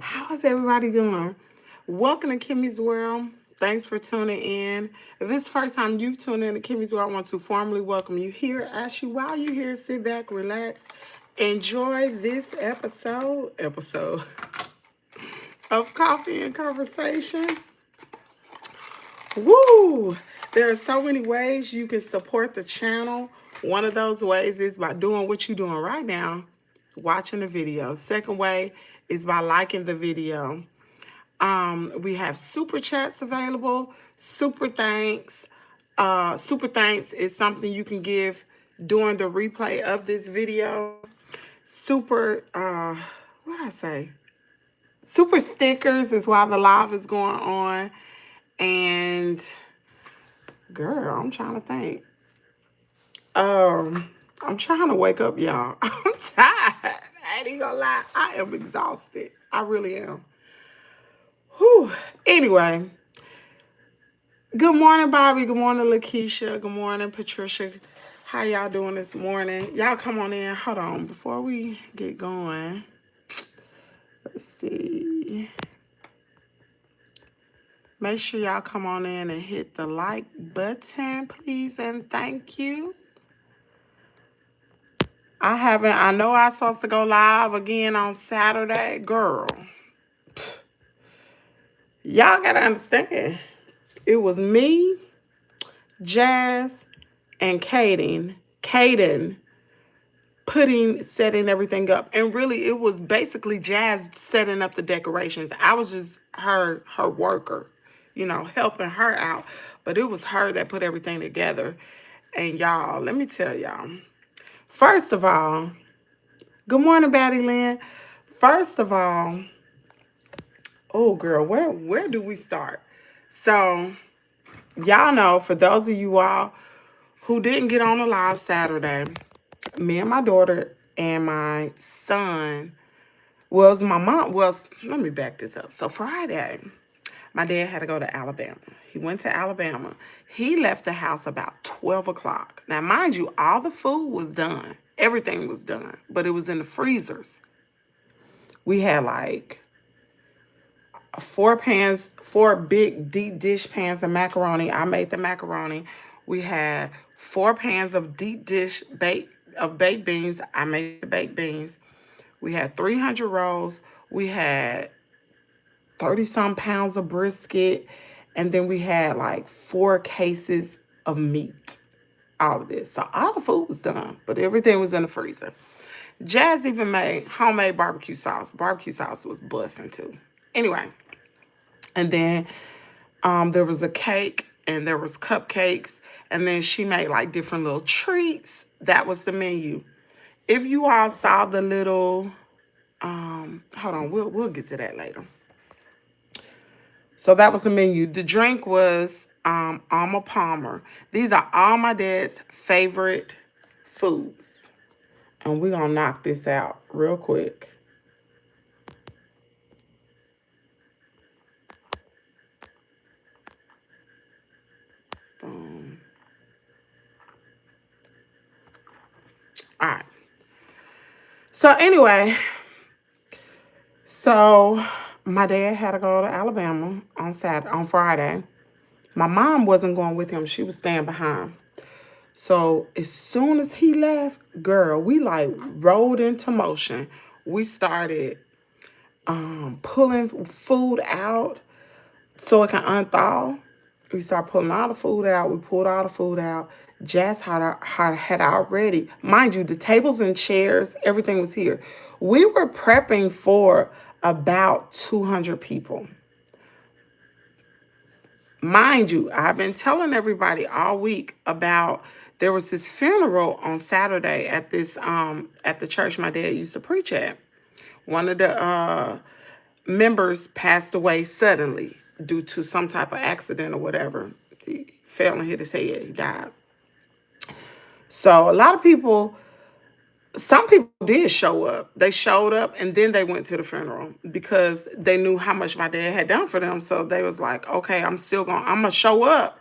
How is everybody doing? Welcome to Kimmie's World. Thanks for tuning in. If this is the first time you've tuned in to Kimmie's World, I want to formally welcome you here. Ask you while you're here, sit back, relax, enjoy this episode of Coffee and Conversation. Woo! There are so many ways you can support the channel. One of those ways is by doing what you're doing right now, watching the video. Second way is by liking the video. We have super chats available. Super thanks is something you can give during the replay of this video. What I say? Super stickers is while the live is going on. And girl, I'm trying to think. I'm trying to wake up, y'all. I'm tired. I ain't even gonna lie. I am exhausted. I really am. Whew. Anyway, good morning, Bobby. Good morning, Lakeisha. Good morning, Patricia. How y'all doing this morning? Y'all come on in. Hold on. Before we get going, let's see. Make sure y'all come on in and hit the like button, please, and thank you. I know I was supposed to go live again on Saturday. Girl, y'all gotta understand. It was me, Jazz, and Kaden setting everything up. And really, it was basically Jazz setting up the decorations. I was just her worker, helping her out. But it was her that put everything together. And y'all, let me tell y'all. First of all, good morning, Batty Lynn. First of all, oh girl, where do we start? So, y'all know, for those of you all who didn't get on the live Saturday, me and my daughter and my son was my mom was let me back this up. So Friday, my dad had to go to Alabama. He went to Alabama. He left the house about 12 o'clock. Now, mind you, all the food was done. Everything was done, but it was in the freezers. We had like four big deep dish pans of macaroni. I made the macaroni. We had 4 pans of deep dish baked beans. I made the baked beans. We had 300 rolls. We had 30 some pounds of brisket. And then we had like 4 cases of meat. All of this. So all the food was done, but everything was in the freezer. Jazz even made homemade barbecue sauce. Barbecue sauce was busting too. Anyway, and then there was a cake and there was cupcakes. And then she made like different little treats. That was the menu. If you all saw the little, hold on, we'll get to that later. So that was the menu. The drink was Armour Palmer. These are all my dad's favorite foods. And we're going to knock this out real quick. Boom. All right. So anyway, my dad had to go to Alabama on Friday. My mom wasn't going with him. She was staying behind. So as soon as he left, girl, we like rolled into motion. We started pulling food out so it can unthaw. We started pulling all the food out. We pulled all the food out. Jazz had already, mind you, the tables and chairs, everything was here. We were prepping for about 200 people. Mind you, I've been telling everybody all week about there was this funeral on Saturday at the church my dad used to preach at. One of the members passed away suddenly due to some type of accident or whatever. He fell and hit his head. He died. So a lot of people, some people did show up. They showed up and then they went to the funeral because they knew how much my dad had done for them. So they was like, okay, I'm going to show up,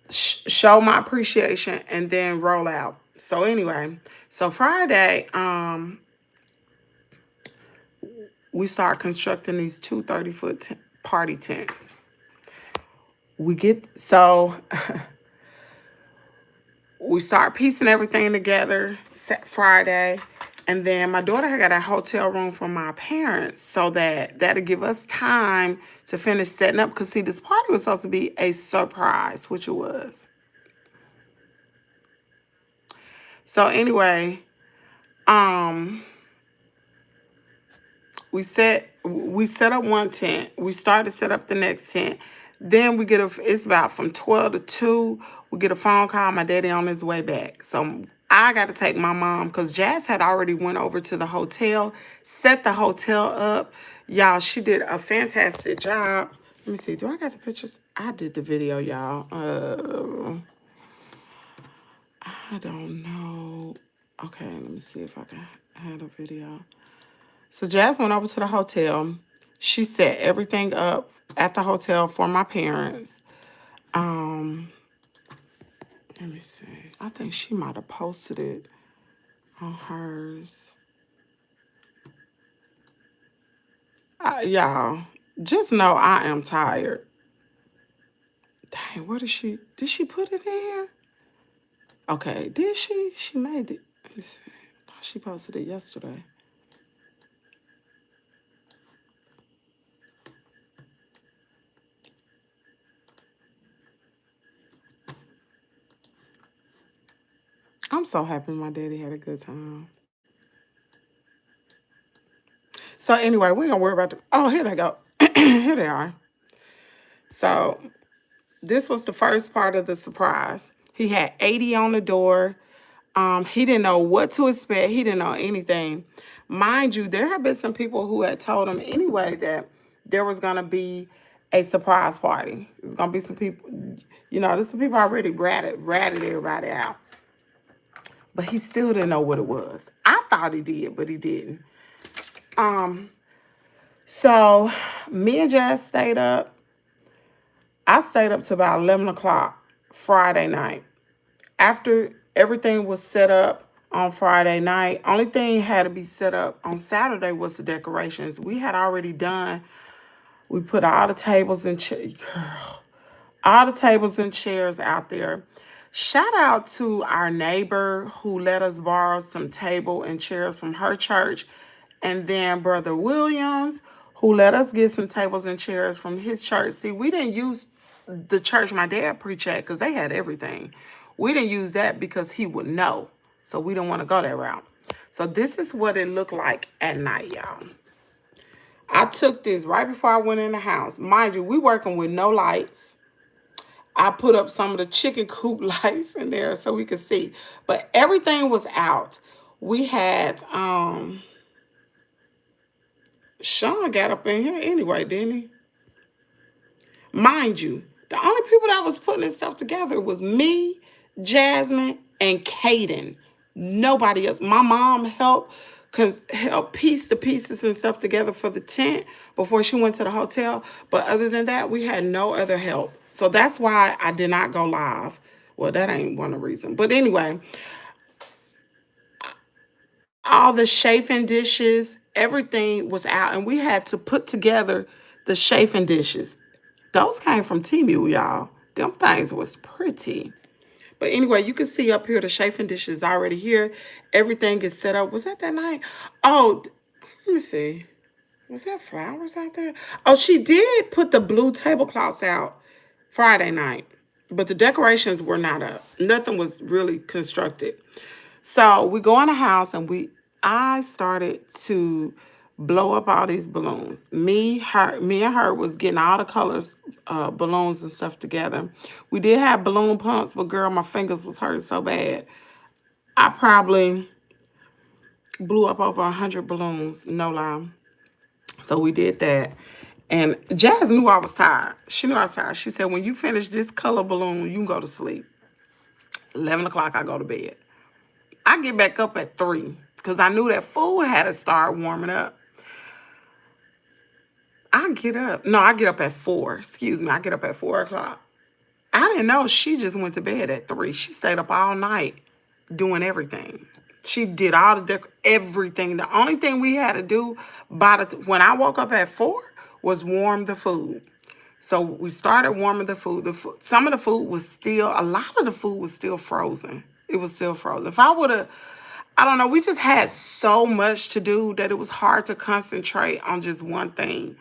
show my appreciation, and then roll out. So anyway, so Friday, we start constructing these two 30-foot party tents. We get so we start piecing everything together Friday. And then my daughter had got a hotel room from my parents so that'll give us time to finish setting up. Because, see, this party was supposed to be a surprise, which it was. So, anyway, um, we set up one tent. We started to set up the next tent. Then it's about from 12 to 2. We get a phone call. My daddy on his way back. So I got to take my mom because Jazz had already went over to the hotel, set the hotel up. Y'all, she did a fantastic job. Let me see. Do I got the pictures? I did the video, y'all. I don't know. Okay, let me see if I can add a video. So Jazz went over to the hotel. She set everything up at the hotel for my parents. Let me see. I think she might have posted it on hers. Y'all, just know I am tired. Dang, where did she put it in? Okay, did she? She made it. Let me see. I thought she posted it yesterday. I'm so happy my daddy had a good time. So anyway, we ain't gonna worry about oh, here they go. Here they are. So this was the first part of the surprise. He had 80 on the door. He didn't know what to expect. He didn't know anything. Mind you, there have been some people who had told him anyway that there was gonna be a surprise party. There's gonna be some people, there's some people already ratted everybody out. But he still didn't know what it was. I thought he did, but he didn't. So me and Jazz stayed up. I stayed up to about 11 o'clock Friday night. After everything was set up on Friday night, only thing had to be set up on Saturday was the decorations. We had already done, we put all the tables and chairs out there. Shout out to our neighbor who let us borrow some table and chairs from her church. And then Brother Williams, who let us get some tables and chairs from his church. See, we didn't use the church my dad preached at because they had everything. We didn't use that because he would know. So we don't want to go that route. So this is what it looked like at night, y'all. I took this right before I went in the house. Mind you, we working with no lights. I put up some of the chicken coop lights in there so we could see. But everything was out. We had Sean got up in here anyway, didn't he? Mind you, the only people that was putting this stuff together was me, Jasmine, and Kaden. Nobody else. My mom helped piece the pieces and stuff together for the tent before she went to the hotel. But other than that, we had no other help. So that's why I did not go live. Well, that ain't one of the reasons. But anyway, all the chafing dishes, everything was out. And we had to put together the chafing dishes. Those came from Temu, y'all. Them things was pretty. But anyway, you can see up here the chafing dishes already here. Everything is set up. Was that night? Oh, let me see. Was that flowers out there? Oh, she did put the blue tablecloths out Friday night. But the decorations were not up. Nothing was really constructed. So we go in the house and I started to blow up all these balloons. Me and her was getting all the colors, balloons and stuff together. We did have balloon pumps, but girl, my fingers was hurting so bad. I probably blew up over 100 balloons, no lie. So we did that. And Jazz knew I was tired. She knew I was tired. She said, when you finish this color balloon, you can go to sleep. 11 o'clock, I go to bed. I get back up at 3 because I knew that food had to start warming up. I get up at 4. Excuse me. I get up at 4 o'clock. I didn't know she just went to bed at 3. She stayed up all night doing everything. She did all the everything. The only thing we had to do when I woke up at 4 was warm the food. So we started warming the food. Some of the food was still, a lot of the food was still frozen. It was still frozen. If I would have, I don't know, we just had so much to do that it was hard to concentrate on just one thing.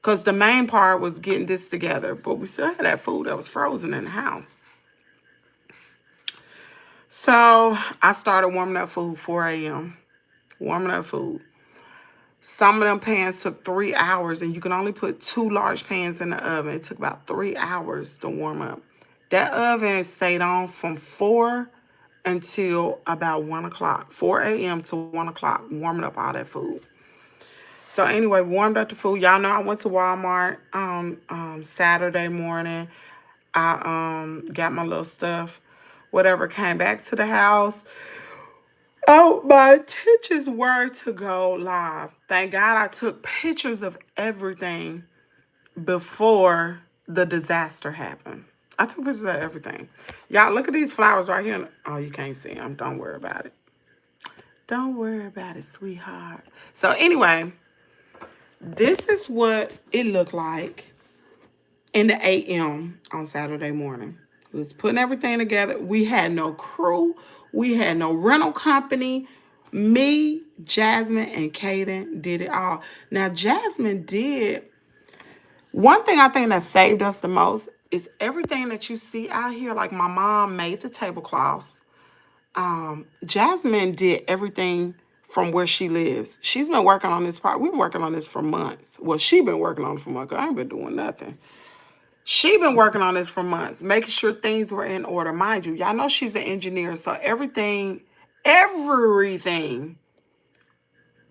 Because the main part was getting this together, but we still had that food that was frozen in the house. So I started warming up food 4 a.m. Warming up food. Some of them pans took 3 hours, and you can only put 2 large pans in the oven. It took about 3 hours to warm up. That oven stayed on from 4 until about 1 o'clock, 4 a.m. to 1 o'clock, warming up all that food. So anyway, warmed up the food. Y'all know I went to Walmart Saturday morning. I got my little stuff, whatever, came back to the house. Oh, my intentions were to go live. Thank God I took pictures of everything before the disaster happened. I took pictures of everything. Y'all, look at these flowers right here. Oh, you can't see them. Don't worry about it. Don't worry about it, sweetheart. So anyway, this is what it looked like in the AM on Saturday morning. We was putting everything together. We had no crew. We had no rental company. Me, Jasmine, and Kaden did it all. Now, Jasmine did, one thing I think that saved us the most is everything that you see out here. Like my mom made the tablecloths. Jasmine did everything from where she lives. She's been working on this part. We've been working on this for months. Well, she been working on it for months. I ain't been doing nothing. She been working on this for months, making sure things were in order. Mind you, y'all know she's an engineer, so everything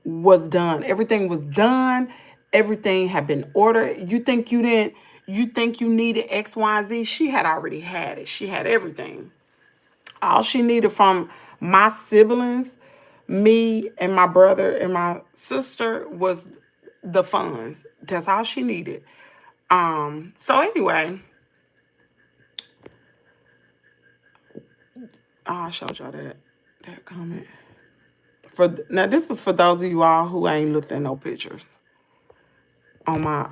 was done. Everything was done. Everything had been ordered. You think you needed X, Y, and Z? She had already had it. She had everything. All she needed from my siblings, me and my brother and my sister, was the funds. That's all she needed. So anyway, I showed y'all that comment. Now this is for those of you all who ain't looked at no pictures on my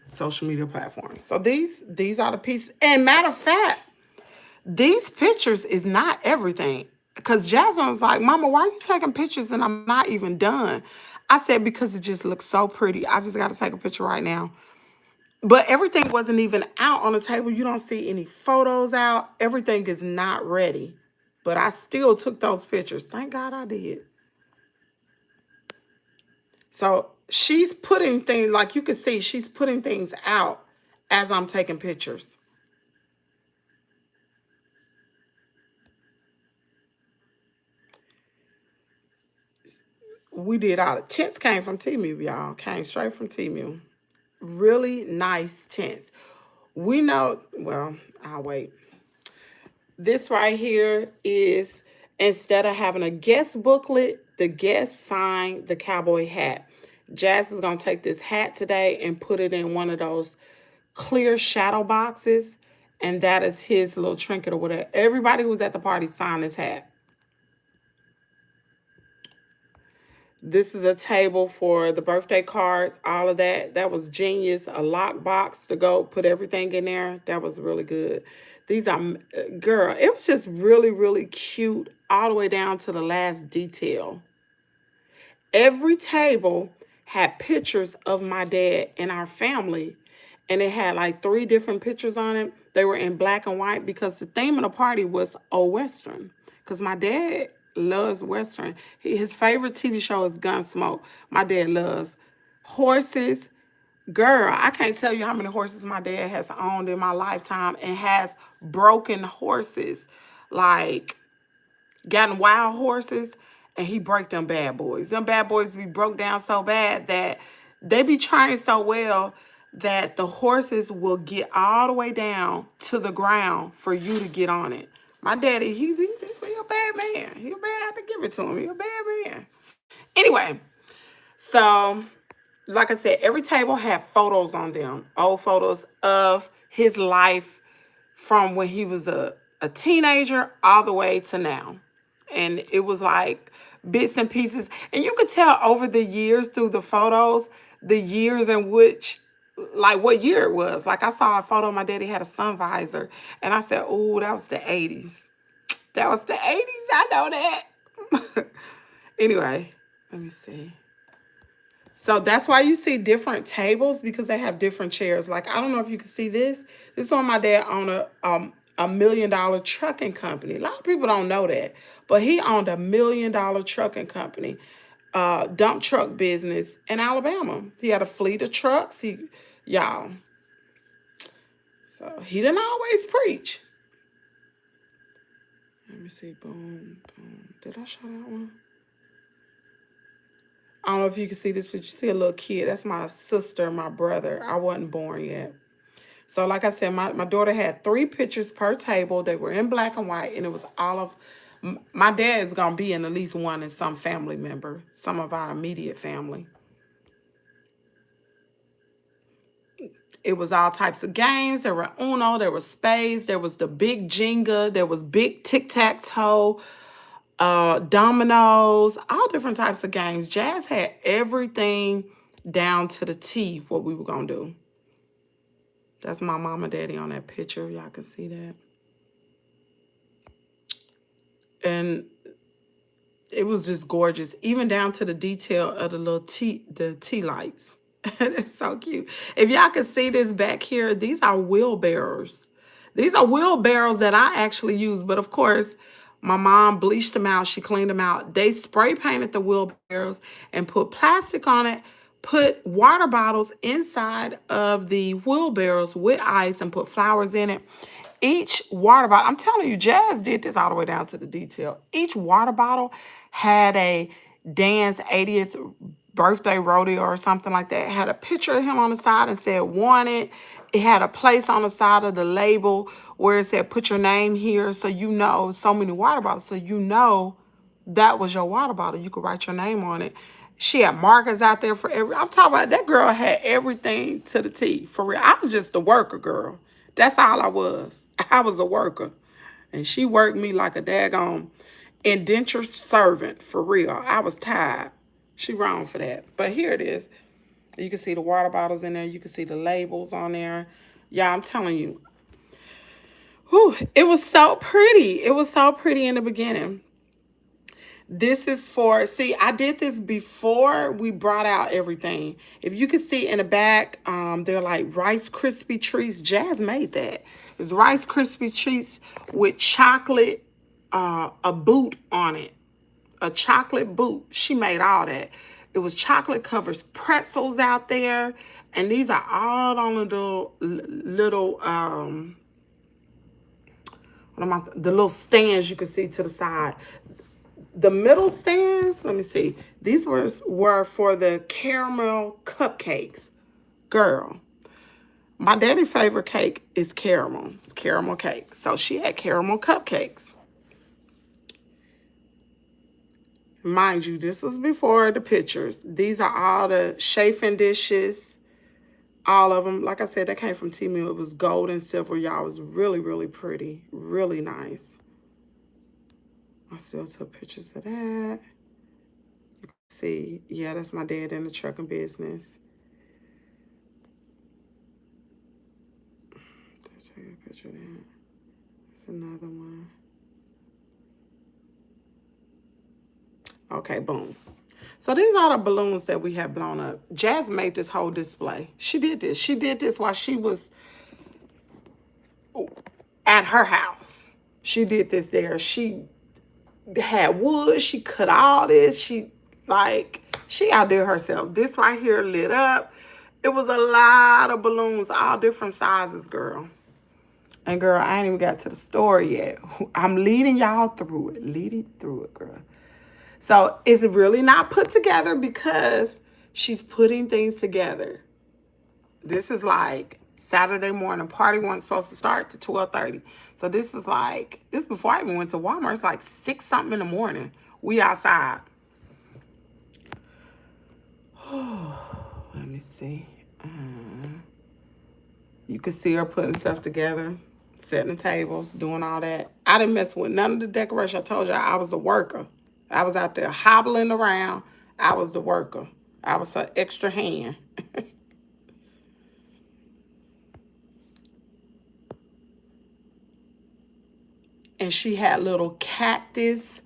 social media platforms. So these are the pieces. And matter of fact, these pictures is not everything. Because Jasmine was like, Mama, why are you taking pictures and I'm not even done? I said, because it just looks so pretty. I just got to take a picture right now. But everything wasn't even out on the table. You don't see any photos out. Everything is not ready. But I still took those pictures. Thank God I did. So she's putting things, like you can see, she's putting things out as I'm taking pictures. We did all the tents came from Temu, y'all. Came straight from Temu. Really nice tents. We know, well, I'll wait. This right here is, instead of having a guest booklet, the guest signed the cowboy hat. Jazz is going to take this hat today and put it in one of those clear shadow boxes. And that is his little trinket or whatever. Everybody who was at the party signed this hat. This is a table for the birthday cards, all of that. That was genius. A lock box to go put everything in there. That was really good. These are, girl, it was just really, really cute all the way down to the last detail. Every table had pictures of my dad and our family, and it had like 3 different pictures on it. They were in black and white because the theme of the party was old Western. Because my dad loves Western. His favorite TV show is Gunsmoke. My dad loves horses. Girl, I can't tell you how many horses my dad has owned in my lifetime, and has broken horses. Like, gotten wild horses, and he break them bad boys. Them bad boys be broke down so bad that they be trying so well that the horses will get all the way down to the ground for you to get on it. My daddy, he a bad man. He a bad, I have to give it to him. He a bad man. Anyway, so like I said, every table had photos on them. Old photos of his life from when he was a teenager all the way to now. And it was like bits and pieces. And you could tell over the years through the photos, the years in which, like what year it was. Like I saw a photo, my daddy had a sun visor. And I said, oh, that was the 80s. That was the 80s. I know that. Anyway, let me see. So that's why you see different tables, because they have different chairs. Like, I don't know if you can see this. This one, my dad owned a $1 million trucking company. A lot of people don't know that, but he owned a $1 million trucking company, dump truck business in Alabama. He had a fleet of trucks. Y'all. So he didn't always preach. Let me see. Boom, boom. Did I show that one? I don't know if you can see this, but you see a little kid. That's my sister, my brother. I wasn't born yet. So like I said, my daughter had 3 pictures per table. They were in black and white, and it was all of, my dad is going to be in at least one and some family member, some of our immediate family. It was all types of games. There were Uno, there was spades, there was the big Jenga, there was big tic-tac-toe, dominoes, all different types of games. Jazz had everything down to the T what we were going to do. That's my mom and daddy on that picture. Y'all can see that. And it was just gorgeous, even down to the detail of the tea lights. It's so cute. If y'all can see this back here, these are wheelbarrows. These are wheelbarrows that I actually use, but of course, my mom bleached them out. She cleaned them out. They spray painted the wheelbarrows and put plastic on it, put water bottles inside of the wheelbarrows with ice and put flowers in it. Each water bottle, I'm telling you, Jazz did this all the way down to the detail. Each water bottle had a Dan's 80th birthday rodeo or something like that. It had a picture of him on the side and said wanted. It had a place on the side of the label where it said put your name here, so you know, so many water bottles, so you know that was your water bottle. You could write your name on it. She had markers out there for I'm talking about, that girl had everything to the T, for real. I was just a worker, girl. That's all I was. I was a worker. And she worked me like a daggone indentured servant, for real. I was tired. She wrong for that. But here it is. You can see the water bottles in there. You can see the labels on there. Yeah, I'm telling you. Whew, it was so pretty. It was so pretty in the beginning. This is for, see, I did this before we brought out everything. If you can see in the back, they're like Rice Krispie treats. Jazz made that. It's Rice Krispie treats with chocolate, a boot on it. A chocolate boot. She made all that. It was chocolate covers pretzels out there. And these are all on the little the little stands you can see to the side. The middle stands, let me see. These were for the caramel cupcakes. Girl, my daddy's favorite cake is caramel. It's caramel cake. So she had caramel cupcakes. Mind you, this was before the pictures. These are all the chafing dishes. All of them. Like I said, that came from Temu. It was gold and silver, y'all. It was really, really pretty. Really nice. I still took pictures of that. You can see, yeah, that's my dad in the trucking business. Let's take a picture of that. That's another one. Okay, boom. So these are the balloons that we have blown up. Jazz made this whole display. She did this. She did this while she was at her house. She did this there. She had wood. She cut all this. She outdid herself. This right here lit up. It was a lot of balloons, all different sizes, girl. And girl, I ain't even got to the story yet. I'm leading y'all through it. Leading through it, girl. So it's really not put together because she's putting things together. This is like Saturday morning. Party wasn't supposed to start to 12:30. So this is before I even went to Walmart. It's like 6 something in the morning. We outside. Let me see. You can see her putting stuff together, setting the tables, doing all that. I didn't mess with none of the decoration. I told you I was a worker. I was out there hobbling around. I was the worker. I was her extra hand. And she had little cactus.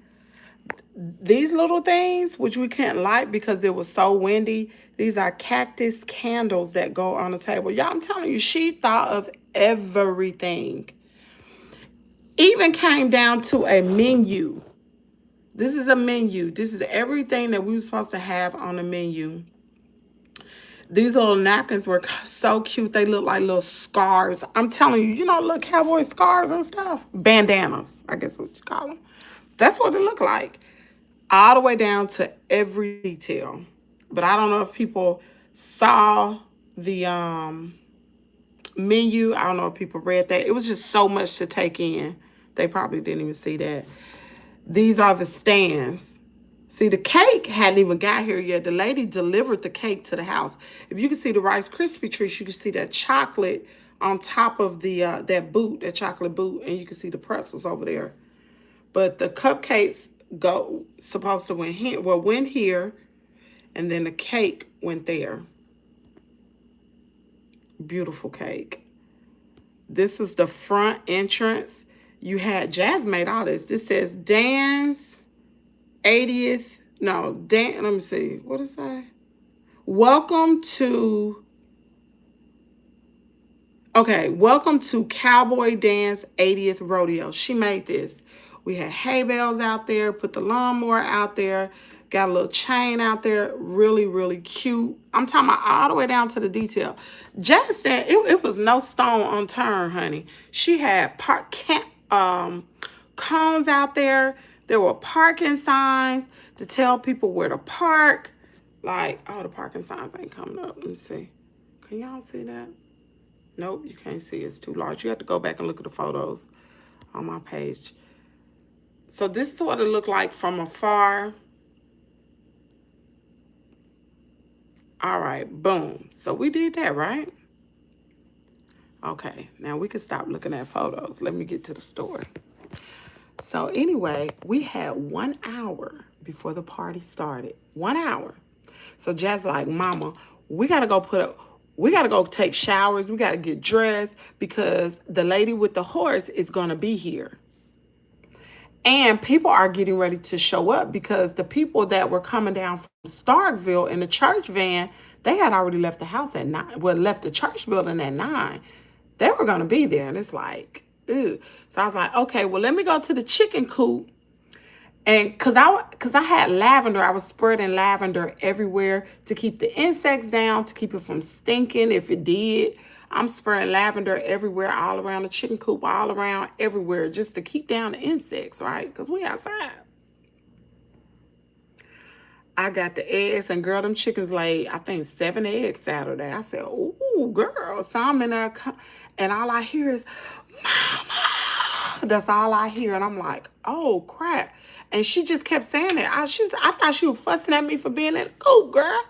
These little things, which we couldn't light because it was so windy, these are cactus candles that go on the table. Y'all, I'm telling you, she thought of everything. Even came down to a menu. This is a menu. This is everything that we were supposed to have on the menu. These little napkins were so cute. They look like little scarves. I'm telling you, you know, little cowboy scarves and stuff. Bandanas, I guess what you call them. That's what it looked like. All the way down to every detail. But I don't know if people saw the menu. I don't know if people read that. It was just so much to take in. They probably didn't even see that. These are the stands. See, the cake hadn't even got here yet. The lady delivered the cake to the house. If you can see the Rice Krispie treats, you can see that chocolate on top of the that boot, that chocolate boot, and you can see the pretzels over there. But the cupcakes supposed to went here, and then the cake went there. Beautiful cake. This was the front entrance. You had Jazz made all this. This says Dan's 80th. No, Dan. Let me see. What does it say? Welcome to. Okay, welcome to Cowboy Dan's 80th rodeo. She made this. We had hay bales out there. Put the lawnmower out there. Got a little chain out there. Really, really cute. I'm talking about all the way down to the detail. Jazz, it was no stone unturned, honey. She had cones out there. There were parking signs to tell people where to park. Like, oh, the parking signs ain't coming up. Let me see. Can y'all see that? Nope, you can't see. It's too large. You have to go back and look at the photos on my page. So this is what it looked like from afar. All right, boom. So we did that, right? Okay, now we can stop looking at photos. Let me get to the store. So anyway, we had 1 hour before the party started. 1 hour. So Jazz like, Mama, we gotta go take showers. We gotta get dressed because the lady with the horse is gonna be here. And people are getting ready to show up because the people that were coming down from Starkville in the church van, they had already left the house at 9. Well, left the church building at 9. They were gonna be there, and it's like, ew. So I was like, okay, well, let me go to the chicken coop. And cause I had lavender, I was spreading lavender everywhere to keep the insects down, to keep it from stinking if it did. I'm spreading lavender everywhere, all around the chicken coop, all around everywhere, just to keep down the insects, right? Because we outside. I got the eggs, and girl, them chickens laid, I think, 7 eggs Saturday. I said, ooh, girl. So I'm in there, and all I hear is, Mama. That's all I hear. And I'm like, oh, crap. And she just kept saying it. I thought she was fussing at me for being in the coop, girl.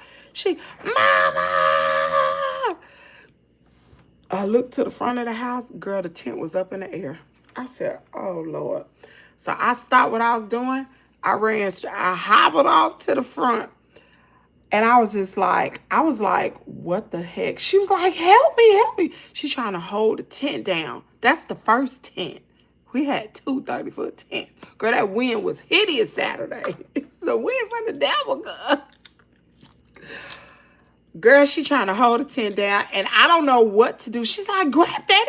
Mama. I looked to the front of the house. Girl, the tent was up in the air. I said, oh, Lord. So I stopped what I was doing. I hobbled off to the front. And I was like, what the heck? She was like, help me. She's trying to hold the tent down. That's the first tent. We had 2 30-foot tents. Girl, that wind was hideous Saturday. It's a wind from the devil, girl. Girl, she trying to hold the tent down, and I don't know what to do. She's like, grab that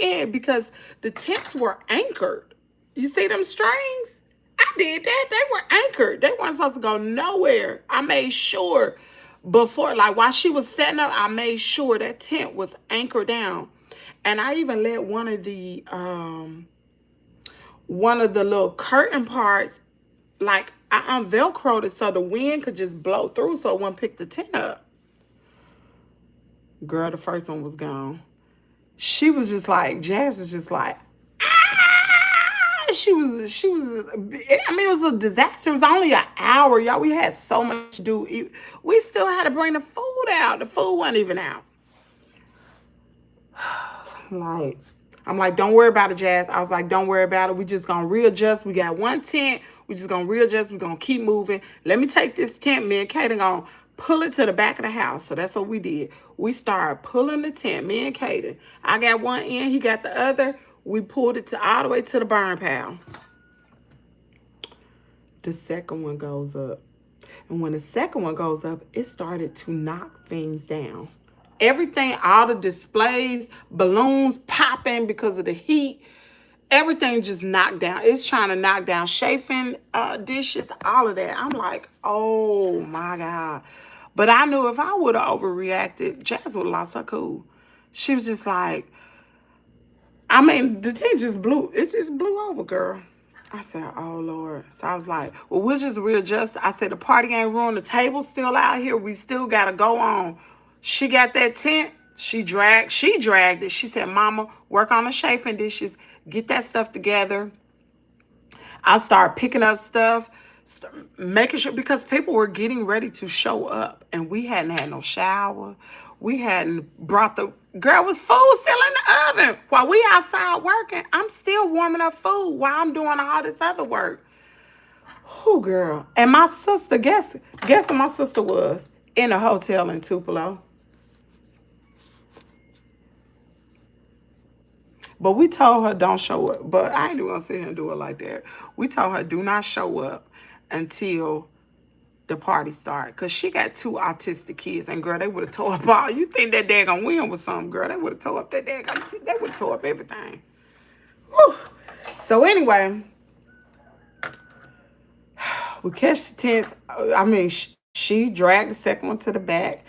end, because the tents were anchored. You see them strings? I did that. They were anchored. They weren't supposed to go nowhere. I made sure before, like while she was setting up, I made sure that tent was anchored down. And I even let one of the little curtain parts, like I unvelcroed it so the wind could just blow through so it wouldn't pick the tent up. Girl, the first one was gone. She was just like, Jazz was just like, ah! She was, I mean, it was a disaster. It was only an hour, y'all. We had so much to do. We still had to bring the food out. The food wasn't even out. I'm like, don't worry about it, Jazz. I was like, don't worry about it. We just gonna readjust. We got one tent. We just gonna readjust. We gonna keep moving. Let me take this tent. Me and Kaden gonna pull it to the back of the house. So that's what we did. We started pulling the tent. Me and Kaden. I got one end. He got the other. We pulled it to all the way to the burn pile. The second one goes up. And when the second one goes up, it started to knock things down. Everything, all the displays, balloons popping because of the heat, everything just knocked down. It's trying to knock down chafing dishes, all of that. I'm like, oh my God. But I knew if I would have overreacted, Jazz would have lost her cool. She was just like, I mean, the tent just blew. It just blew over, girl. I said, oh, Lord. So I was like, well, we'll just readjust. I said, the party ain't ruined. The table's still out here. We still got to go on. She got that tent. She dragged it. She said, Mama, work on the chafing dishes. Get that stuff together. I started picking up stuff, making sure, because people were getting ready to show up. And we hadn't had no shower. We hadn't brought girl, was food still in the oven. While we outside working, I'm still warming up food while I'm doing all this other work. Oh, girl. And my sister, guess what my sister was? In a hotel in Tupelo. But we told her don't show up. But I ain't even gonna sit here and do it like that. We told her do not show up until the party started. Because she got 2 autistic kids. And, girl, they would have tore up all. You think that daggone win was something, girl. They would have tore up that daggone. They would have tore up everything. Whew. So, anyway, we catch the tents. I mean, she dragged the second one to the back.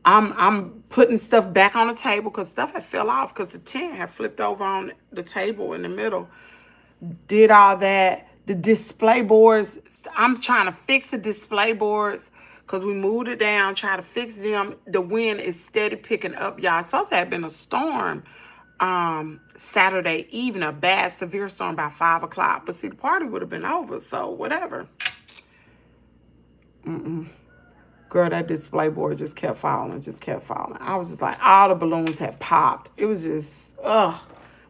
I'm putting stuff back on the table because stuff had fell off because the tent had flipped over on the table in the middle. Did all that. The display boards, I'm trying to fix the display boards because we moved it down, try to fix them. The wind is steady picking up, y'all. It's supposed to have been a storm Saturday evening, a bad, severe storm by 5 o'clock. But see, the party would have been over, so whatever. Girl, that display board just kept falling, I was just like, all the balloons had popped. It was just, ugh.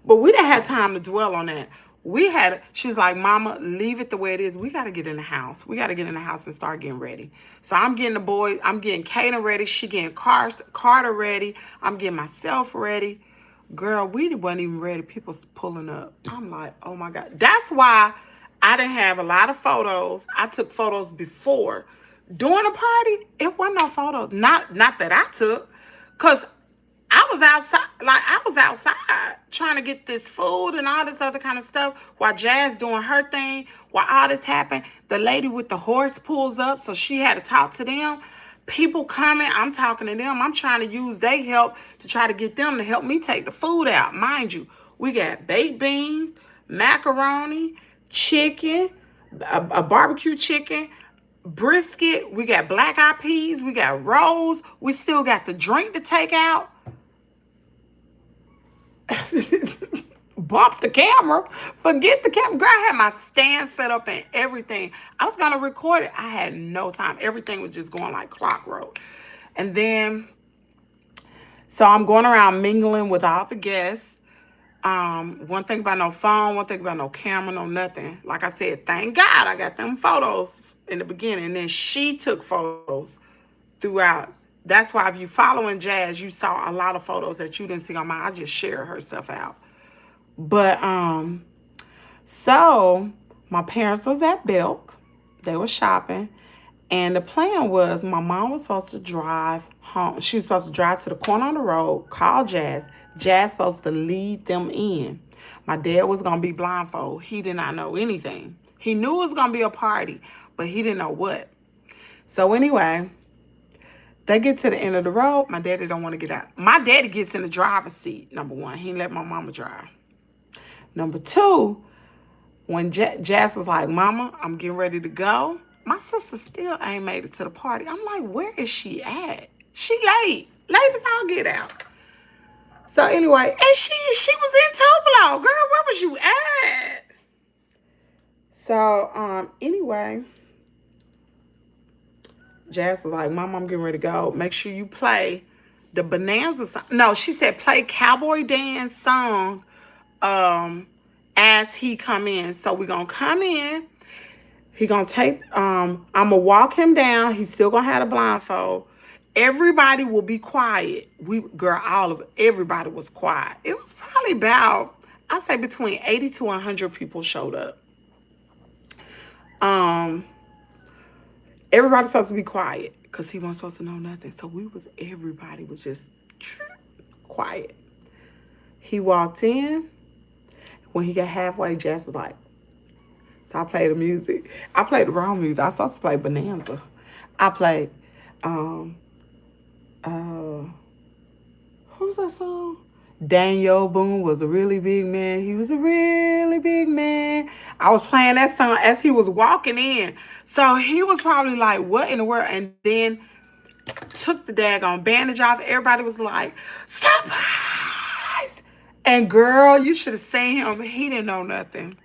But we didn't have time to dwell on that. She was like, Mama, leave it the way it is. We got to get in the house. We got to get in the house and start getting ready. So I'm getting the boys, I'm getting Kaden ready. She getting Carter ready. I'm getting myself ready. Girl, we wasn't even ready. People's pulling up. I'm like, oh my God. That's why I didn't have a lot of photos. I took photos before. During the party, it wasn't no photos. Not that I took. Because I was outside trying to get this food and all this other kind of stuff while Jazz doing her thing, while all this happened. The lady with the horse pulls up, so she had to talk to them. People coming, I'm talking to them. I'm trying to use their help to try to get them to help me take the food out. Mind you, we got baked beans, macaroni, chicken, a barbecue chicken, brisket. We got black-eyed peas. We got rolls. We still got the drink to take out. Bump the camera. Forget the camera. Girl, I had my stand set up and everything. I was going to record it. I had no time. Everything was just going like clockwork. And then, so I'm going around mingling with all the guests. One thing about no phone, one thing about no camera, no nothing. Like I said, thank God I got them photos in the beginning. And then she took photos throughout. That's why if you following Jazz, you saw a lot of photos that you didn't see on mine. I just shared her stuff out. But so my parents was at Belk. They were shopping. And the plan was my mom was supposed to drive home. She was supposed to drive to the corner on the road, call Jazz. Jazz supposed to lead them in. My dad was going to be blindfold. He did not know anything. He knew it was going to be a party, but he didn't know what. So anyway, they get to the end of the road. My daddy don't want to get out. My daddy gets in the driver's seat, number one. He let my mama drive. Number two, when Jazz was like, Mama, I'm getting ready to go. My sister still ain't made it to the party. I'm like, where is she at? She late. Late as I'll get out. So anyway, and she was in Tupelo. Girl, where was you at? So anyway, Jazz was like, Mama, I'm getting ready to go. Make sure you play the Bonanza song. No, she said play Cowboy Dance song as he come in. So we're going to come in. He gonna take, I'm gonna walk him down. He's still gonna have a blindfold. Everybody will be quiet. Girl, everybody was quiet. It was probably about, I say between 80 to 100 people showed up. Um, Everybody's supposed to be quiet because he wasn't supposed to know nothing. So everybody was just quiet. He walked in. When he got halfway, Jess was like, so I played the music. I played the wrong music. I was supposed to play Bonanza. I played, um, what was that song? Daniel Boone was a really big man. He was a really big man. I was playing that song as he was walking in. So he was probably like, what in the world? And then took the daggone bandage off. Everybody was like, surprise! And girl, you should have seen him. He didn't know nothing.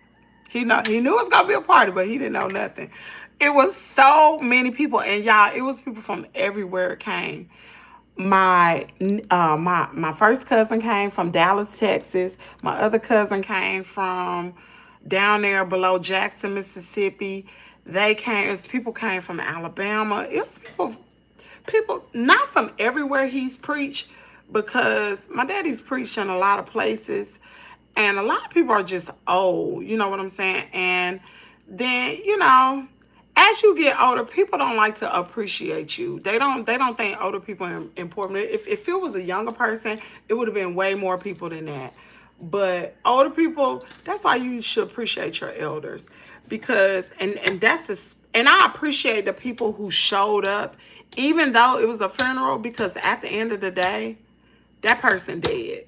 He knew it was gonna be a party, but he didn't know nothing. It was so many people, and y'all, it was people from everywhere it came. My first cousin came from Dallas, Texas. My other cousin came from down there below Jackson, Mississippi. People came from Alabama. It was people not from everywhere he's preached, because my daddy's preached in a lot of places, and a lot of people are just old, you know what I'm saying? And then, as you get older, people don't like to appreciate you. They don't think older people are important. If it was a younger person, it would have been way more people than that. But older people, that's why you should appreciate your elders, because and I appreciate the people who showed up, even though it was a funeral, because at the end of the day, that person dead.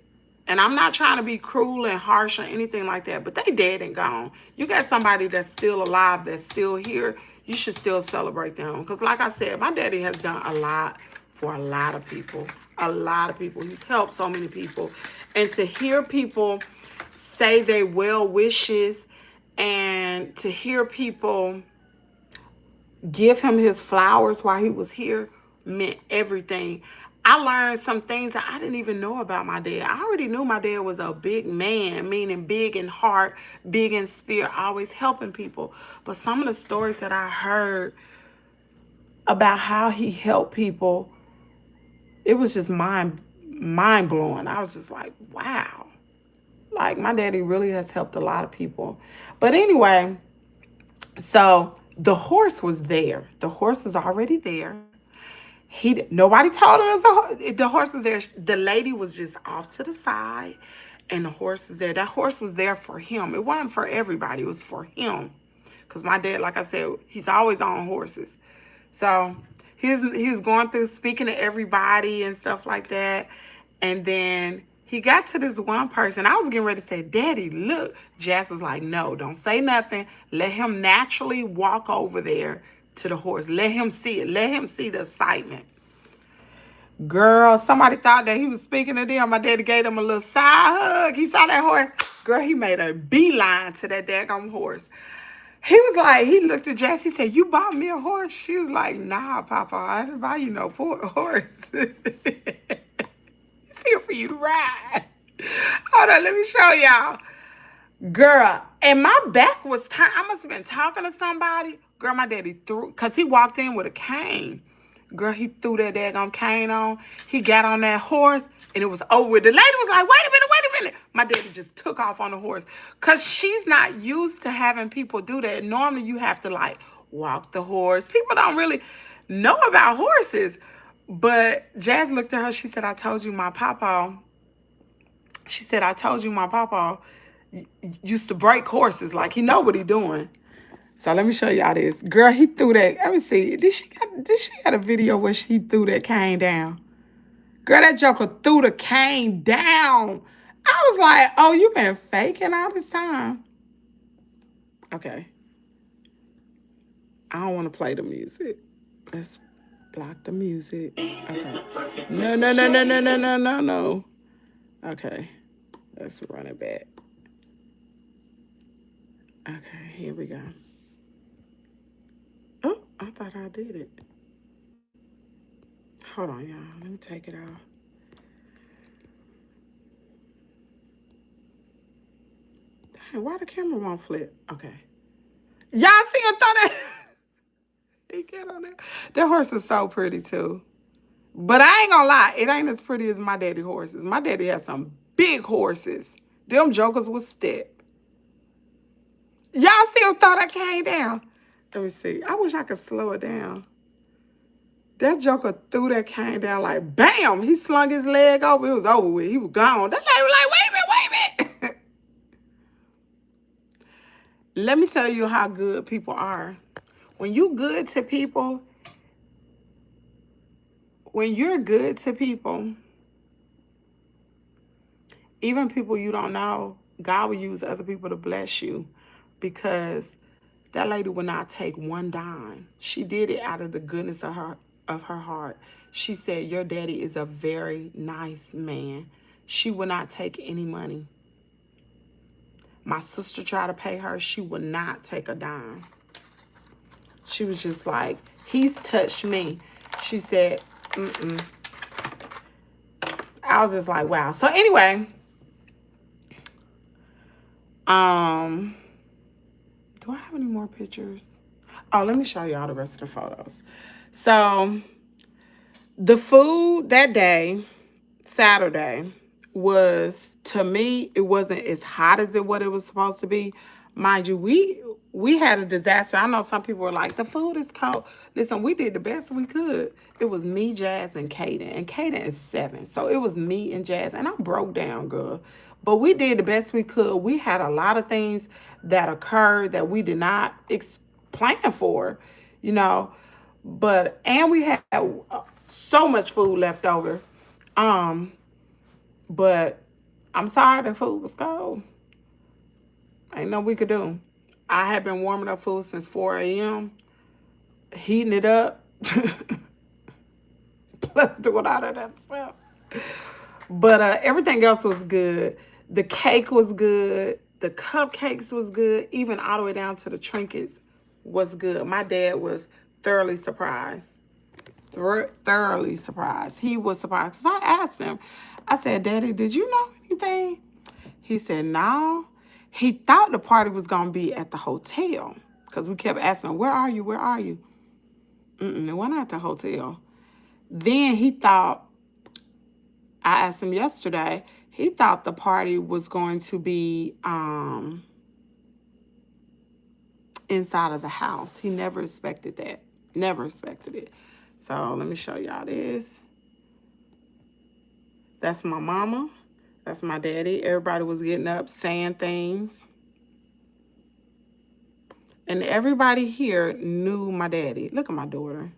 And I'm not trying to be cruel and harsh or anything like that, but they dead and gone. You got somebody that's still alive, that's still here. You should still celebrate them. Because like I said, my daddy has done a lot for a lot of people. A lot of people. He's helped so many people. And to hear people say their well wishes, and to hear people give him his flowers while he was here, meant everything. I learned some things that I didn't even know about my dad. I already knew my dad was a big man, meaning big in heart, big in spirit, always helping people. But some of the stories that I heard about how he helped people, it was just mind blowing. I was just like, wow. Like, my daddy really has helped a lot of people. But anyway, so the horse was there. The horse was already there. Nobody told him the horse was there. The lady was just off to the side, and the horse is there. That horse was there for him. It wasn't for everybody. It was for him, because my dad, like I said, he's always on horses. So he was going through speaking to everybody and stuff like that, and then he got to this one person. I was getting ready to say, Daddy, look. Jess was like, no, don't say nothing. Let him naturally walk over there to the horse. Let him see it. Let him see the excitement. Girl, somebody thought that he was speaking to them. My daddy gave them a little side hug. He saw that horse. Girl, he made a beeline to that daggone horse. He was like, he looked at Jess. He said, you bought me a horse? She was like, nah, Papa, I didn't buy you no poor horse. It's here for you to ride. Hold on, let me show y'all. Girl, and my back was turned. I must have been talking to somebody. Girl, my daddy threw, because he walked in with a cane. Girl, he threw that daggone cane on. He got on that horse, and it was over with. The lady was like, wait a minute. My daddy just took off on the horse, because she's not used to having people do that. Normally, you have to, like, walk the horse. People don't really know about horses. But Jazz looked at her. She said, I told you my papa used to break horses. Like, he know what he doing. So let me show y'all this. Girl, he threw that. Let me see. Did she got a video where she threw that cane down? Girl, that joker threw the cane down. I was like, oh, you been faking all this time. Okay. I don't want to play the music. Let's block the music. Okay. No. Okay. Let's run it back. Okay, here we go. Oh, I thought I did it. Hold on, y'all. Let me take it off. Dang, why the camera won't flip? Okay. Y'all see him throw that? He get on there. That horse is so pretty too. But I ain't gonna lie, it ain't as pretty as my daddy horses. My daddy has some big horses. Them jokers will step. Y'all see him throw that cane down? Let me see. I wish I could slow it down. That joker threw that cane down like bam. He slung his leg over. It was over with. He was gone. That lady was like, wait a minute, wait a minute. Let me tell you how good people are. When you good to people, when you're good to people, even people you don't know, God will use other people to bless you because that lady would not take one dime. She did it out of the goodness of her heart. She said, your daddy is a very nice man. She would not take any money. My sister tried to pay her. She would not take a dime. She was just like, he's touched me. She said, mm-mm. I was just like, wow. So anyway, do I have any more pictures? Oh, let me show y'all the rest of the photos. So the food that day, Saturday, was, to me, it wasn't as hot as what it was supposed to be. Mind you, we had a disaster. I know some people were like, the food is cold. Listen, we did the best we could. It was me, Jazz, and Kaden. And Kaden is 7. So it was me and Jazz. And I broke down, girl. But we did the best we could. We had a lot of things that occurred that we did not plan for, you know. But, and we had so much food left over. But I'm sorry the food was cold. Ain't nothing we could do. I had been warming up food since 4 a.m., heating it up, plus doing all of that stuff. But everything else was good. The cake was good. The cupcakes was good. Even all the way down to the trinkets was good. My dad was thoroughly surprised. Thoroughly surprised. He was surprised. Because I asked him, I said, Daddy, did you know anything? He said, no. He thought the party was going to be at the hotel. Because we kept asking him, where are you? Where are you? It wasn't at the hotel. Then he thought, I asked him yesterday, he thought the party was going to be inside of the house. He never expected that. Never expected it. So let me show y'all this. That's my mama. That's my daddy. Everybody was getting up, saying things. And everybody here knew my daddy. Look at my daughter.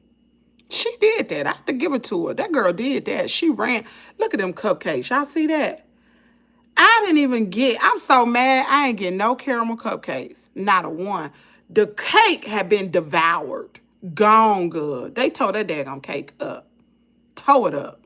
She did that. I have to give it to her. That girl did that. She ran. Look at them cupcakes. Y'all see that? I didn't even get, I'm so mad. I ain't getting no caramel cupcakes. Not a one. The cake had been devoured. Gone good. They tore that daggone cake up. Tore it up.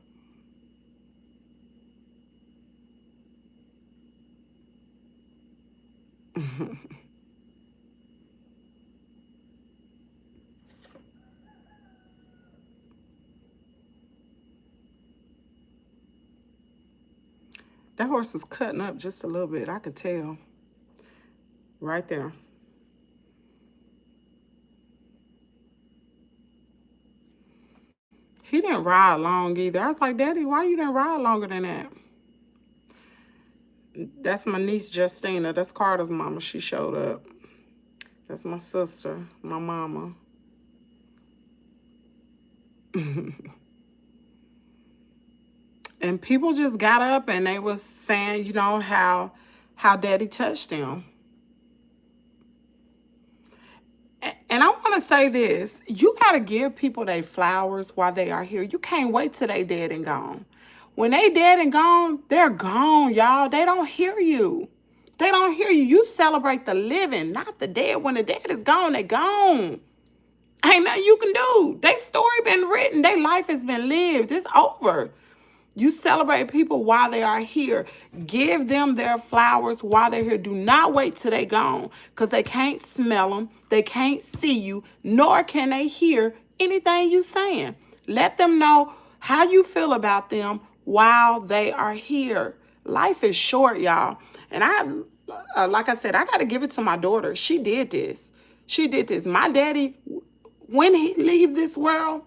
That horse was cutting up just a little bit. I could tell. Right there. He didn't ride long either. I was like, Daddy, why you didn't ride longer than that? That's my niece, Justina. That's Carter's mama. She showed up. That's my sister, my mama. And people just got up and they was saying, you know, how Daddy touched them. And I want to say this. You got to give people their flowers while they are here. You can't wait till they dead and gone. When they dead and gone, they're gone, y'all. They don't hear you. They don't hear you. You celebrate the living, not the dead. When the dead is gone, they gone. Ain't nothing you can do. Their story been written. Their life has been lived. It's over. You celebrate people while they are here. Give them their flowers while they're here. Do not wait till they're gone because they can't smell them. They can't see you, nor can they hear anything you saying. Let them know how you feel about them while they are here. Life is short, y'all. And like I said, I got to give it to my daughter. She did this. She did this. My daddy, when he leave this world,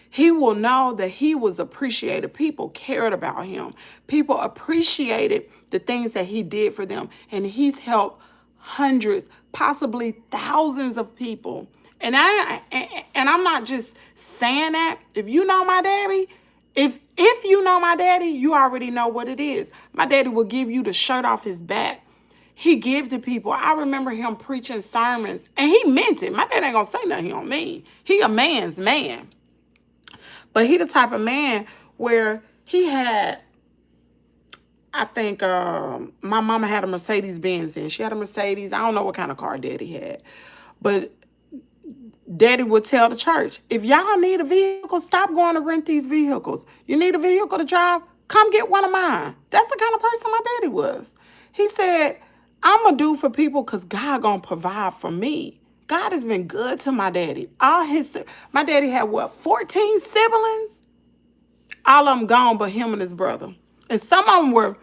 he will know that he was appreciated. People cared about him. People appreciated the things that he did for them. And he's helped hundreds, possibly thousands of people. And I'm not just saying that. If you know my daddy, if you know my daddy, you already know what it is. My daddy will give you the shirt off his back. He give to people. I remember him preaching sermons, and he meant it. My dad ain't gonna say nothing he don't mean. He a man's man. But he the type of man where he had, I think my mama had a Mercedes Benz in. She had a Mercedes. I don't know what kind of car daddy had. But daddy would tell the church, if y'all need a vehicle, stop going to rent these vehicles. You need a vehicle to drive? Come get one of mine. That's the kind of person my daddy was. He said, I'm going to do for people because God going to provide for me. God has been good to my daddy. My daddy had, 14 siblings? All of them gone but him and his brother. And some of them were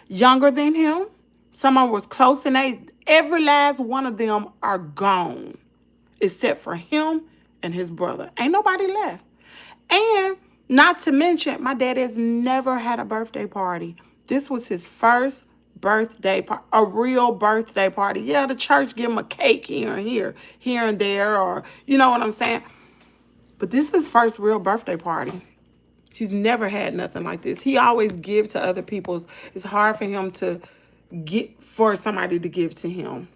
younger than him. Some of them was close in age. Every last one of them are gone, except for him and his brother. Ain't nobody left. And not to mention, my dad has never had a birthday party. This was his first birthday party, a real birthday party. Yeah, the church give him a cake here and there, or you know what I'm saying? But this is his first real birthday party. He's never had nothing like this. He always give to other people. It's hard for him to get for somebody to give to him.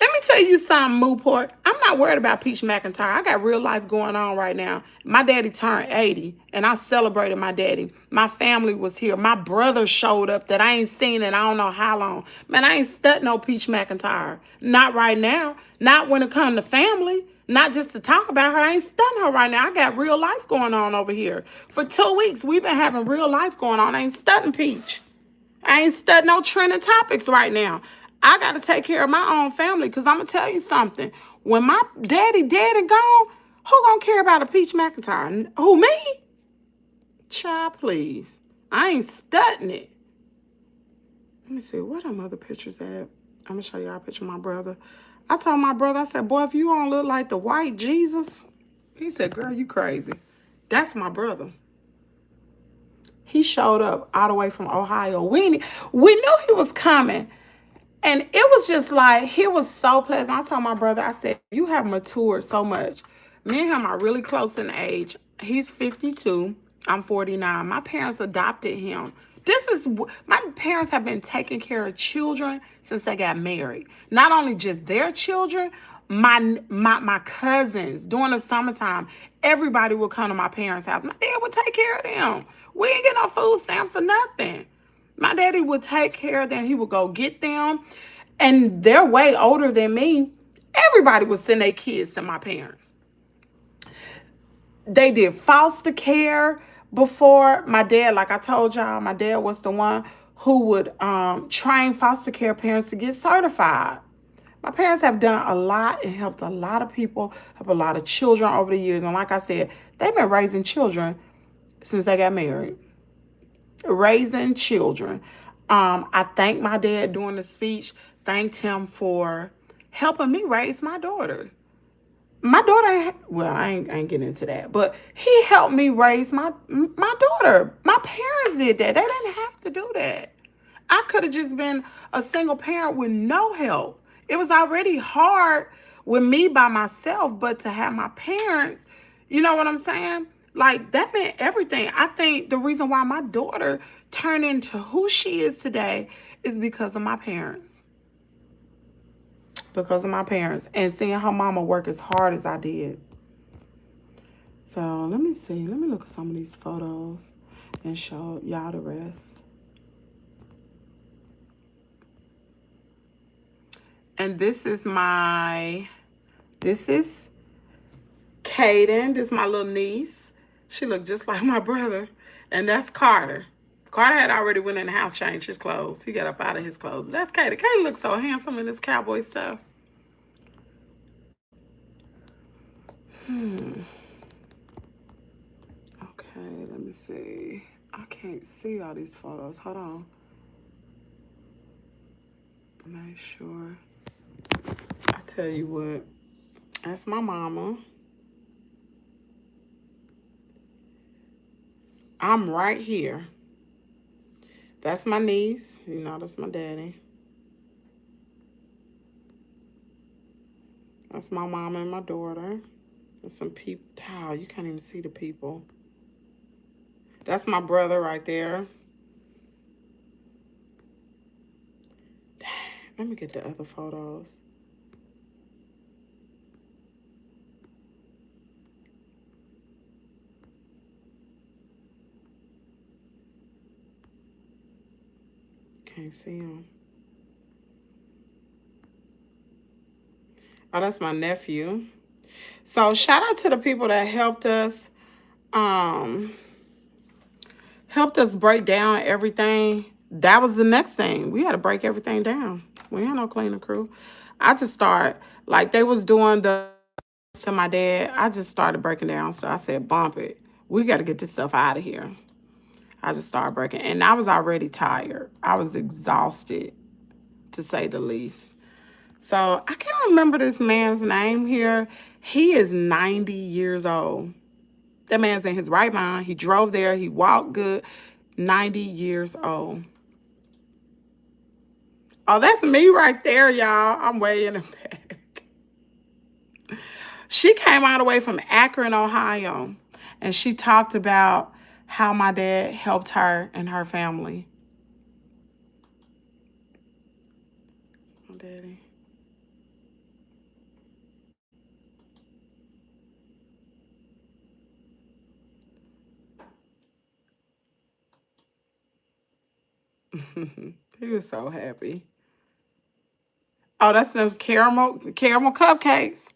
Let me tell you something, Mooport. I'm not worried about Peach McIntyre. I got real life going on right now. My daddy turned 80, and I celebrated my daddy. My family was here. My brother showed up that I ain't seen in I don't know how long. Man, I ain't studying no Peach McIntyre. Not right now. Not when it comes to family. Not just to talk about her. I ain't studying her right now. I got real life going on over here. For 2 weeks, we've been having real life going on. I ain't studying Peach. I ain't studying no trending topics right now. I got to take care of my own family because I'm going to tell you something. When my daddy dead and gone, who going to care about a Peach McIntyre? Who, me? Child, please. I ain't studying it. Let me see. Where them other pictures at? I'm going to show y'all a picture of my brother. I told my brother, I said, boy, if you don't look like the white Jesus. He said, girl, you crazy. That's my brother. He showed up all the way from Ohio. We knew he was coming. And it was just like, he was so pleasant. I told my brother, I said, you have matured so much. Me and him are really close in age. He's 52. I'm 49. My parents adopted him. My parents have been taking care of children since they got married. Not only just their children, my cousins. During the summertime, everybody would come to my parents' house. My dad would take care of them. We ain't get no food stamps or nothing. My daddy would take care of them. He would go get them. And they're way older than me. Everybody would send their kids to my parents. They did foster care before. My dad, like I told y'all, my dad was the one who would train foster care parents to get certified. My parents have done a lot and helped a lot of people, helped a lot of children over the years. And like I said, they've been raising children since they got married. Raising children. I thanked my dad during the speech, thanked him for helping me raise my daughter. My daughter, I ain't getting into that, but he helped me raise my daughter. My parents did that. They didn't have to do that. I could have just been a single parent with no help. It was already hard with me by myself, but to have my parents, you know what I'm saying? Like, that meant everything. I think the reason why my daughter turned into who she is today is because of my parents. Because of my parents. And seeing her mama work as hard as I did. So, let me see. Let me look at some of these photos and show y'all the rest. And this is Kaden. This is my little niece. She looked just like my brother. And that's Carter. Carter had already went in the house, changed his clothes. He got up out of his clothes. But that's Kaden. Kaden looks so handsome in this cowboy stuff. Okay, let me see. I can't see all these photos. Hold on. Make sure. I tell you what. That's my mama. I'm right here. That's my niece. You know, that's my daddy. That's my mama and my daughter. There's some people. Oh, you can't even see the people. That's my brother right there. Let me get the other photos. Can't see him. Oh, that's my nephew. So shout out to the people that um, helped us break down everything. That was the next thing. We had to break everything down. We had no cleaning crew. I just started, like they was doing the to my dad. I just started breaking down. So I said, bump it. We got to get this stuff out of here. I just started breaking. And I was already tired. I was exhausted, to say the least. So I can't remember this man's name here. He is 90 years old. That man's in his right mind. He drove there. He walked good. 90 years old. Oh, that's me right there, y'all. I'm way in the back. She came all the way from Akron, Ohio, and she talked about how my dad helped her and her family. My daddy. He was so happy. Oh, that's the caramel cupcakes.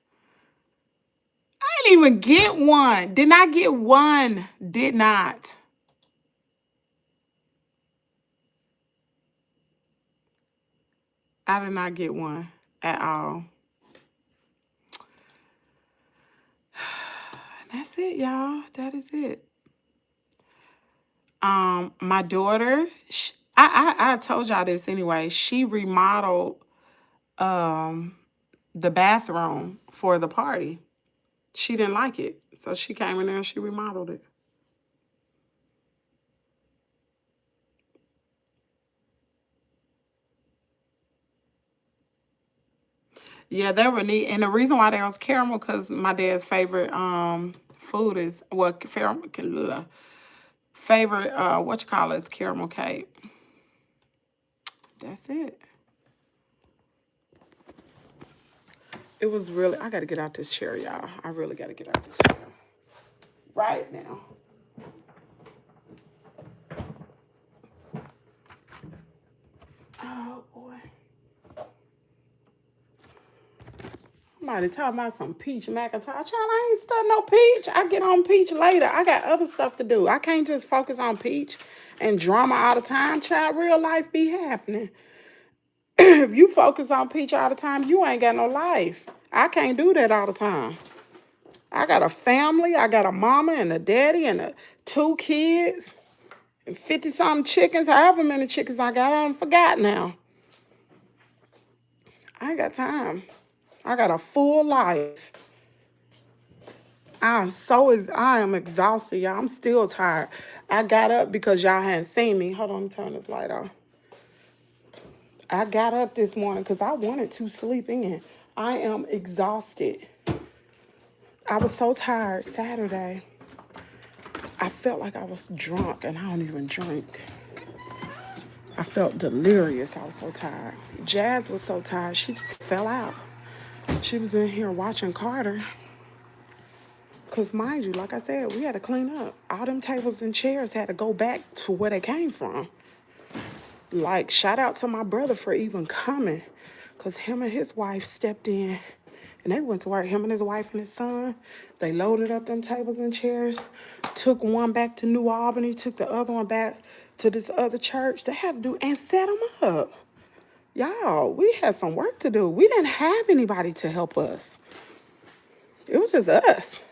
I didn't even get one. Did not get one. Did not. I did not get one at all. And that's it, y'all. That is it. My daughter, I told y'all this anyway. She remodeled the bathroom for the party. She didn't like it, so she came in there and she remodeled it. Yeah, they were neat. And the reason why there was caramel, because my dad's favorite food is, well, favorite, what you call it, is caramel cake. That's it. It was really, I got to get out this chair, y'all. I really got to get out this chair. Right now. Oh, boy. Somebody talking about some peach McIntosh. Child, I ain't studying no peach. I get on peach later. I got other stuff to do. I can't just focus on peach and drama all the time. Child, real life be happening. If you focus on peach all the time, you ain't got no life. I can't do that all the time. I got a family. I got a mama and a daddy and two kids and 50-something chickens. However many chickens I got, I done forgot now. I ain't got time. I got a full life. I am exhausted, y'all. I'm still tired. I got up because y'all hadn't seen me. Hold on, let me turn this light off. I got up this morning because I wanted to sleep in. I am exhausted. I was so tired Saturday. I felt like I was drunk, and I don't even drink. I felt delirious. I was so tired. Jazz was so tired. She just fell out. She was in here watching Carter. Because mind you, like I said, we had to clean up. All them tables and chairs had to go back to where they came from. Like, shout out to my brother for even coming. Because him and his wife stepped in. And they went to work. Him and his wife and his son. They loaded up them tables and chairs. Took one back to New Albany. Took the other one back to this other church. They had to do and set them up. Y'all, we had some work to do. We didn't have anybody to help us. It was just us.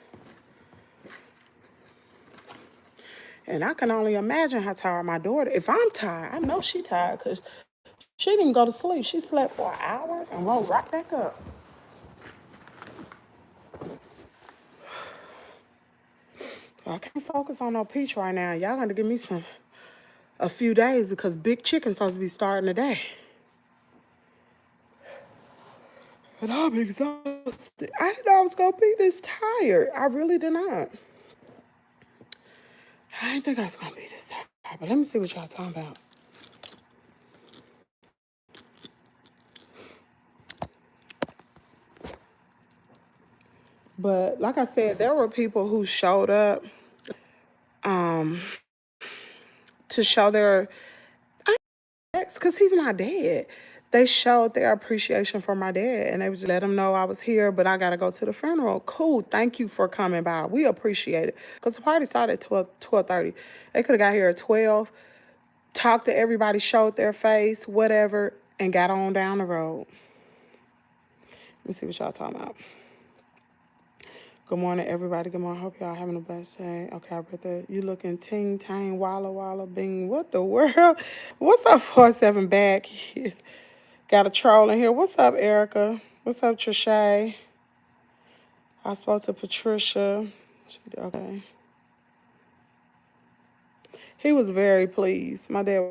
And I can only imagine how tired my daughter, if I'm tired, I know she tired because She didn't go to sleep. She slept for an hour and woke right back up. So I can't focus on no peach right now. Y'all gonna give me a few days because Big Chicken's supposed to be starting today. And I'm exhausted. I didn't know I was gonna be this tired. I really did not. I didn't think I was gonna be this tired. But let me see what y'all talking about. But like I said, there were people who showed up um, to show their ex, because he's not dead. They showed their appreciation for my dad, and they was just let him know I was here, but I gotta go to the funeral. Cool, thank you for coming by. We appreciate it. Because the party started at 12:30. They could have got here at 12, talked to everybody, showed their face, whatever, and got on down the road. Let me see what y'all talking about. Good morning, everybody. Good morning. Hope y'all having a blessed day. Okay, I read that. You looking ting, tang, walla, walla, bing. What the world? What's up, 47 bad kids? Got a troll in here. What's up, Erica? What's up, Trishay? I spoke to Patricia. Okay. He was very pleased. My dad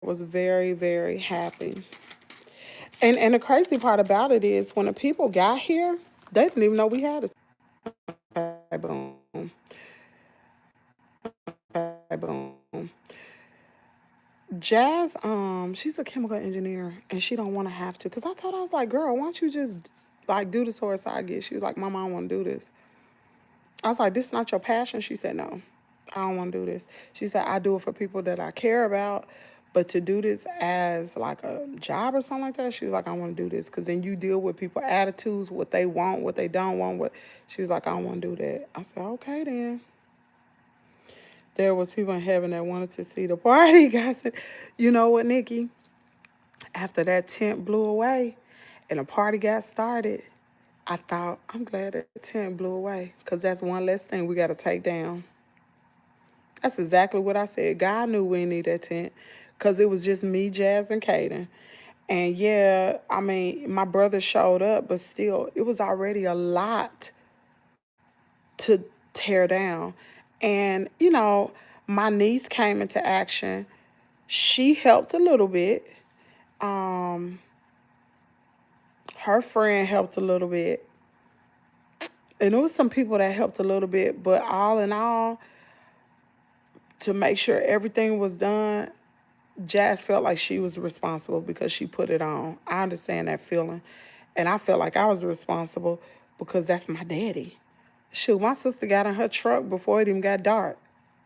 was very, very happy. And the crazy part about it is when the people got here, they didn't even know we had a okay, boom. Okay, boom. Jazz, she's a chemical engineer and she don't want to have to. Cause I told her, I was like, girl, why don't you just like do this for a side gig? She was like, Mama, I want to do this. I was like, this is not your passion? She said, no, I don't want to do this. She said, I do it for people that I care about. But to do this as like a job or something like that, she was like, I want to do this. Because then you deal with people attitudes, what they want, what they don't want. What she's like, I don't want to do that. I said, okay, then. There was people in heaven that wanted to see the party. God said, you know what, Nikki? After that tent blew away and the party got started, I thought, I'm glad that the tent blew away because that's one less thing we got to take down. That's exactly what I said. God knew we didn't need that tent because it was just me, Jazz, and Kaden. And yeah, I mean, my brother showed up, but still, it was already a lot to tear down. And, you know, my niece came into action. She helped a little bit. Her friend helped a little bit. And there was some people that helped a little bit, but all in all, to make sure everything was done, Jazz felt like she was responsible because she put it on. I understand that feeling. And I felt like I was responsible because that's my daddy. Shoot, my sister got in her truck before it even got dark.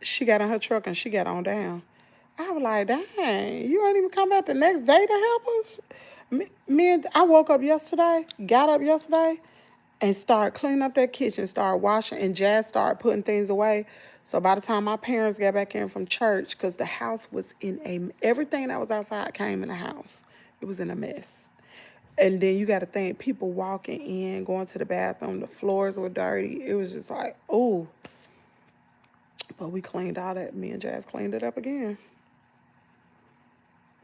She got in her truck and she got on down. I was like, dang, you ain't even come back the next day to help us? I woke up yesterday, got up yesterday, and started cleaning up that kitchen, started washing, and Jazz started putting things away. So by the time my parents got back in from church, because the house was everything that was outside came in the house. It was in a mess. And then you got to think, people walking in, going to the bathroom, the floors were dirty. It was just like, oh. But we cleaned all that. Me and Jazz cleaned it up again.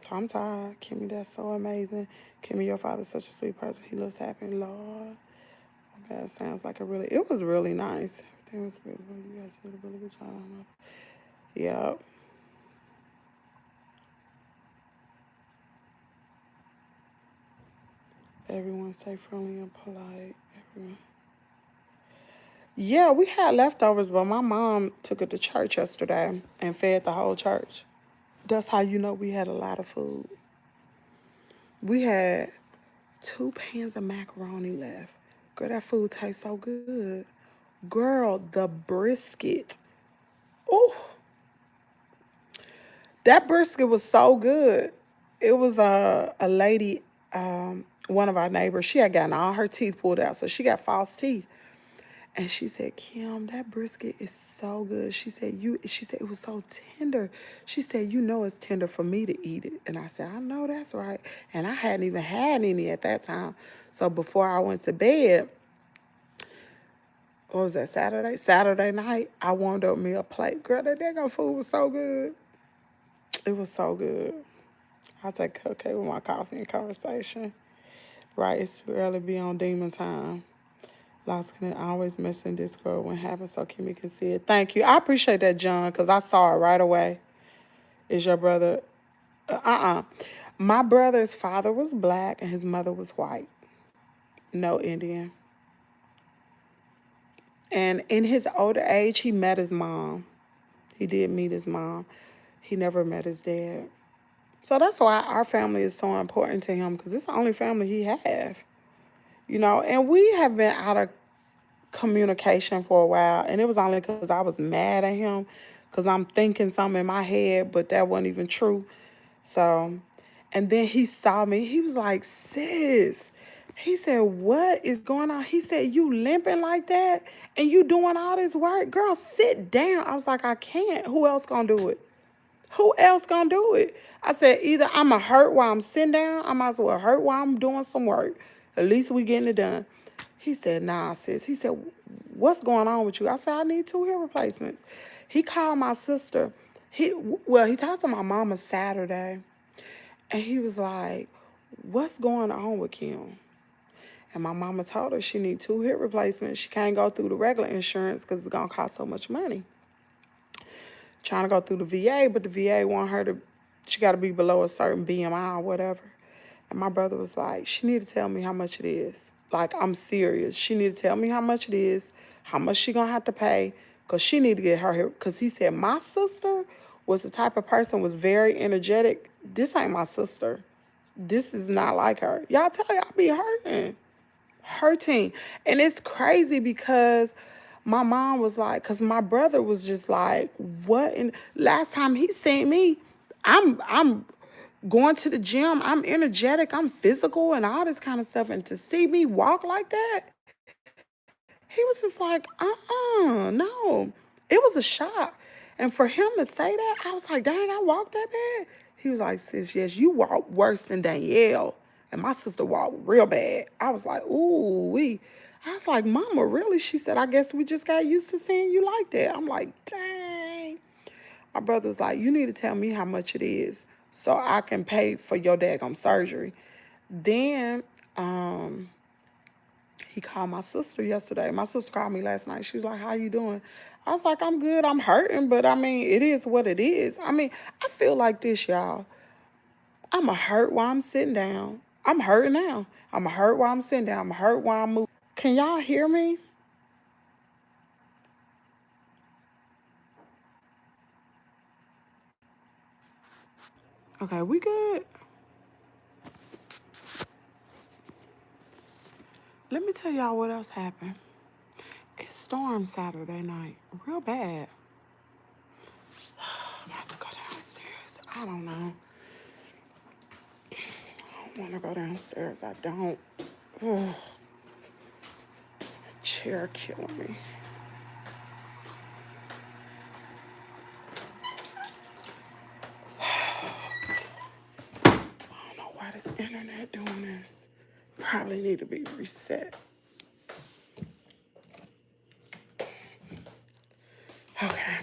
So I'm tired. Kimmy, that's so amazing. Kimmy, your father's such a sweet person. He looks happy, Lord. That sounds like it was really nice. Everything was beautiful. You guys did a really good job on it. Yep. Everyone stay friendly and polite. Everyone. Yeah, we had leftovers, but my mom took it to church yesterday and fed the whole church. That's how you know we had a lot of food. We had 2 pans of macaroni left. Girl, that food tastes so good. Girl, the brisket. Ooh. That brisket was so good. It was a lady, one of our neighbors. She had gotten all her teeth pulled out, so she got false teeth. And she said, Kim, that brisket is so good. She said, it was so tender. She said, you know it's tender for me to eat it. And I said, I know that's right. And I hadn't even had any at that time. So before I went to bed, what was that, Saturday? Saturday night, I warmed up me a plate. Girl, that daggone food was so good. It was so good. I take cupcake with my coffee and conversation. Right, it's rarely be on demon time. Lost can always missing Discord when it happens so Kimmy can see it. Thank you. I appreciate that, John, because I saw it right away. Is your brother? My brother's father was black and his mother was white. No Indian. And in his older age, he met his mom. He did meet his mom. He never met his dad. So that's why our family is so important to him, because it's the only family he have. You know, and we have been out of communication for a while, and it was only because I was mad at him, because I'm thinking something in my head, but that wasn't even true. So, and then he saw me. He was like, sis, he said, what is going on? He said, you limping like that and you doing all this work? Girl, sit down. I was like, I can't. Who else gonna do it? Who else gonna do it? I said, either I'm going to hurt while I'm sitting down, I might as well hurt while I'm doing some work. At least we getting it done. He said, nah, sis. He said, what's going on with you? I said, I need 2 hip replacements. He called my sister. He talked to my mama Saturday, and he was like, what's going on with Kim? And my mama told her she need 2 hip replacements. She can't go through the regular insurance because it's going to cost so much money. Trying to go through the VA, but the VA want her to, she got to be below a certain BMI or whatever. And my brother was like, she need to tell me how much it is. Like, I'm serious. She need to tell me how much it is, how much she going to have to pay, because she need to get her hip. Because he said, my sister was the type of person, was very energetic. This ain't my sister. This is not like her. Y'all tell y'all be hurting. And it's crazy because my mom was like, because my brother was just like, what? And last time he seen me, I'm going to the gym, I'm energetic, I'm physical and all this kind of stuff. And to see me walk like that, he was just like, no. It was a shock. And for him to say that, I was like, dang, I walked that bad? He was like, sis, yes, you walk worse than Danielle. And my sister walked real bad. I was like, ooh, wee. I was like, mama, really? She said, I guess we just got used to seeing you like that. I'm like, dang. My brother's like, you need to tell me how much it is so I can pay for your daggone surgery. Then, he called my sister yesterday. My sister called me last night. She was like, how you doing? I was like, I'm good. I'm hurting, but I mean, it is what it is. I mean, I feel like this, y'all. I'm a hurt while I'm sitting down. I'm hurting now. I'm a hurt while I'm sitting down. I'm a hurt while I'm moving. Can y'all hear me? Okay, we good? Let me tell y'all what else happened. It stormed Saturday night. Real bad. I'm about to go downstairs. I don't know. I don't want to go downstairs. I don't. Ugh. Chair killing me. I don't know why this internet doing this. Probably need to be reset. Okay.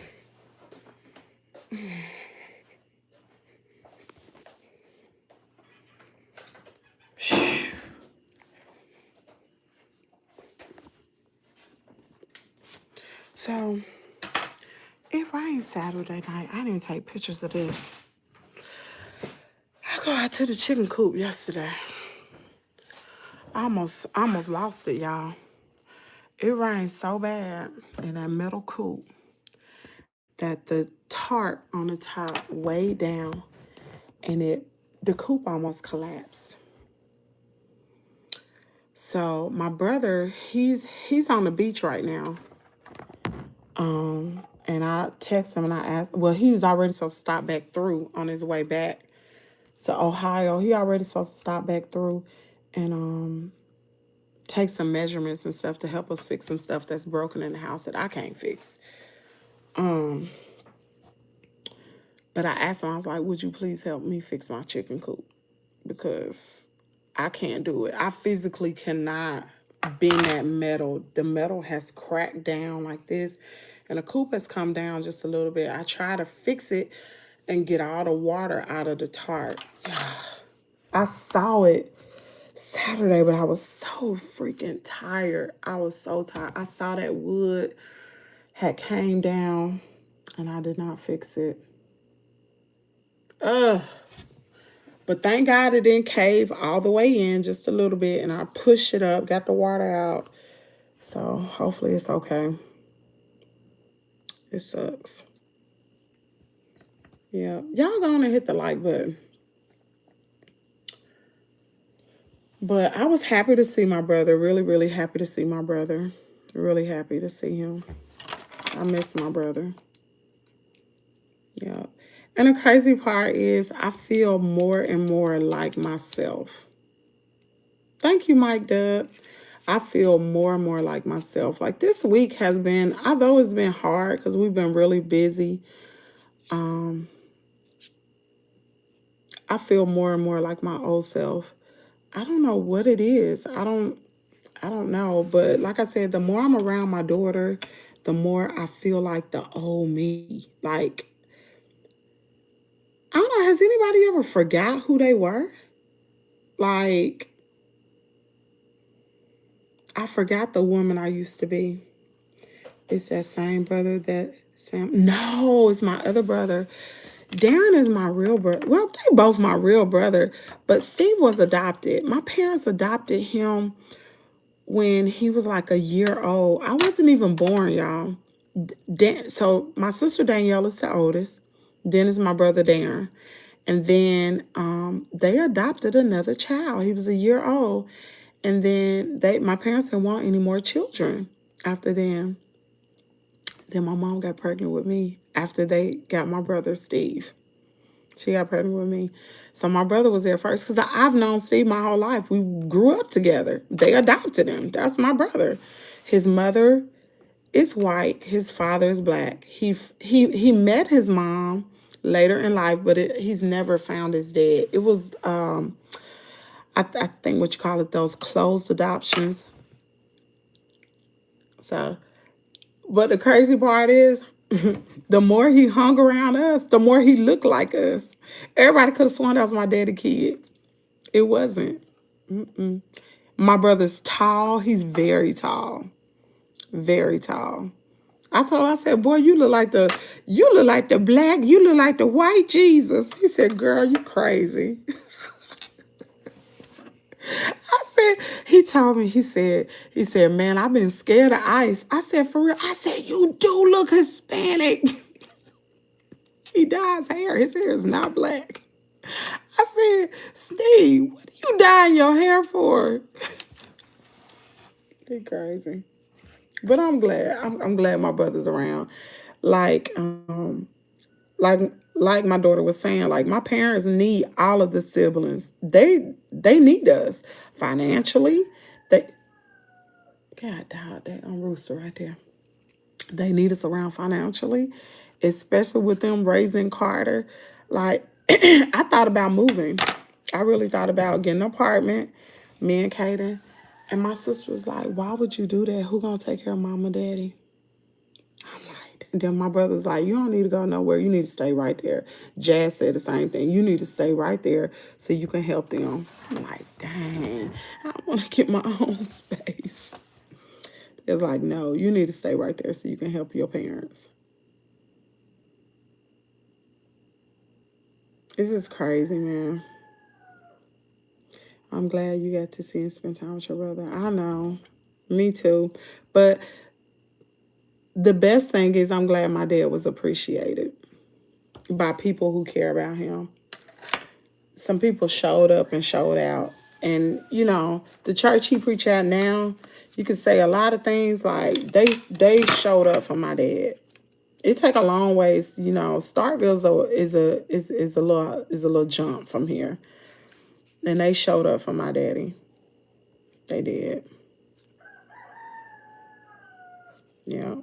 So, it rained Saturday night. I didn't even take pictures of this. I go out to the chicken coop yesterday. I almost lost it, y'all. It rained so bad in that middle coop that the tarp on the top way down, and the coop almost collapsed. So my brother, he's on the beach right now. And I text him and I asked, well, he was already supposed to stop back through on his way back to Ohio. He already supposed to stop back through and take some measurements and stuff to help us fix some stuff that's broken in the house that I can't fix. But I asked him, I was like, would you please help me fix my chicken coop? Because I can't do it. I physically cannot bend that metal. The metal has cracked down like this, and the coop has come down just a little bit. I try to fix it, and get all the water out of the tart. I saw it Saturday, but I was so freaking tired. I was so tired. I saw that wood had came down and I did not fix it. Ugh. But thank God it didn't cave all the way in, just a little bit. And I pushed it up, got the water out. So hopefully it's okay. It sucks. Yeah. Y'all go on and hit the like button. But I was happy to see my brother. Really, really happy to see my brother. Really happy to see him. I miss my brother. Yeah. And the crazy part is I feel more and more like myself. Thank you, Mike Dub. I feel more and more like myself. Like this week has been, although it's been hard because we've been really busy, I feel more and more like my old self. I don't know what it is. I don't know. But like I said, the more I'm around my daughter, the more I feel like the old me. Like, I don't know, has anybody ever forgot who they were? Like, I forgot the woman I used to be. It's that same brother that Sam. No, it's my other brother. Darren is my real brother. Well, they both my real brother, but Steve was adopted. My parents adopted him when he was like a year old. I wasn't even born, y'all. So my sister Danielle is the oldest. Then is my brother Darren. And then they adopted another child. He was a year old. And then my parents didn't want any more children after them. Then my mom got pregnant with me after they got my brother Steve. She got pregnant with me. So my brother was there first because I've known Steve my whole life. We grew up together. They adopted him. That's my brother. His mother is white. His father is black. He met his mom later in life, but he's never found his dad. It was, I think what you call it, those closed adoptions. So, but the crazy part is, the more he hung around us, the more he looked like us. Everybody could have sworn that was my daddy kid. It wasn't. My brother's tall. He's very tall. Very tall. I said, boy, you look like the black, you look like the white Jesus. He said, girl, you crazy. I said, he told me, he said, man, I've been scared of ice. I said, for real? I said, you do look Hispanic. He dyes hair. His hair is not black. I said, Steve, what are you dyeing your hair for? He crazy. But I'm glad. I'm glad my brother's around. Like, like my daughter was saying, like my parents need all of the siblings. They need us financially. God, that rooster right there. They need us around financially, especially with them raising Carter. Like, I thought about moving. I really thought about getting an apartment, me and Kaden. And my sister was like, why would you do that? Who gonna take care of mom and daddy? I'm like, and then my brother was like, you don't need to go nowhere. You need to stay right there. Jazz said the same thing. You need to stay right there so you can help them. I'm like, dang, I want to get my own space. It's like, no, you need to stay right there so you can help your parents. This is crazy, man. I'm glad you got to see and spend time with your brother. I know. Me too. But the best thing is I'm glad my dad was appreciated by people who care about him. Some people showed up and showed out. And, you know, the church he preach at now, you can say a lot of things like they showed up for my dad. It take a long ways, you know. Starkville is a little jump from here. And they showed up for my daddy. They did. Yeah.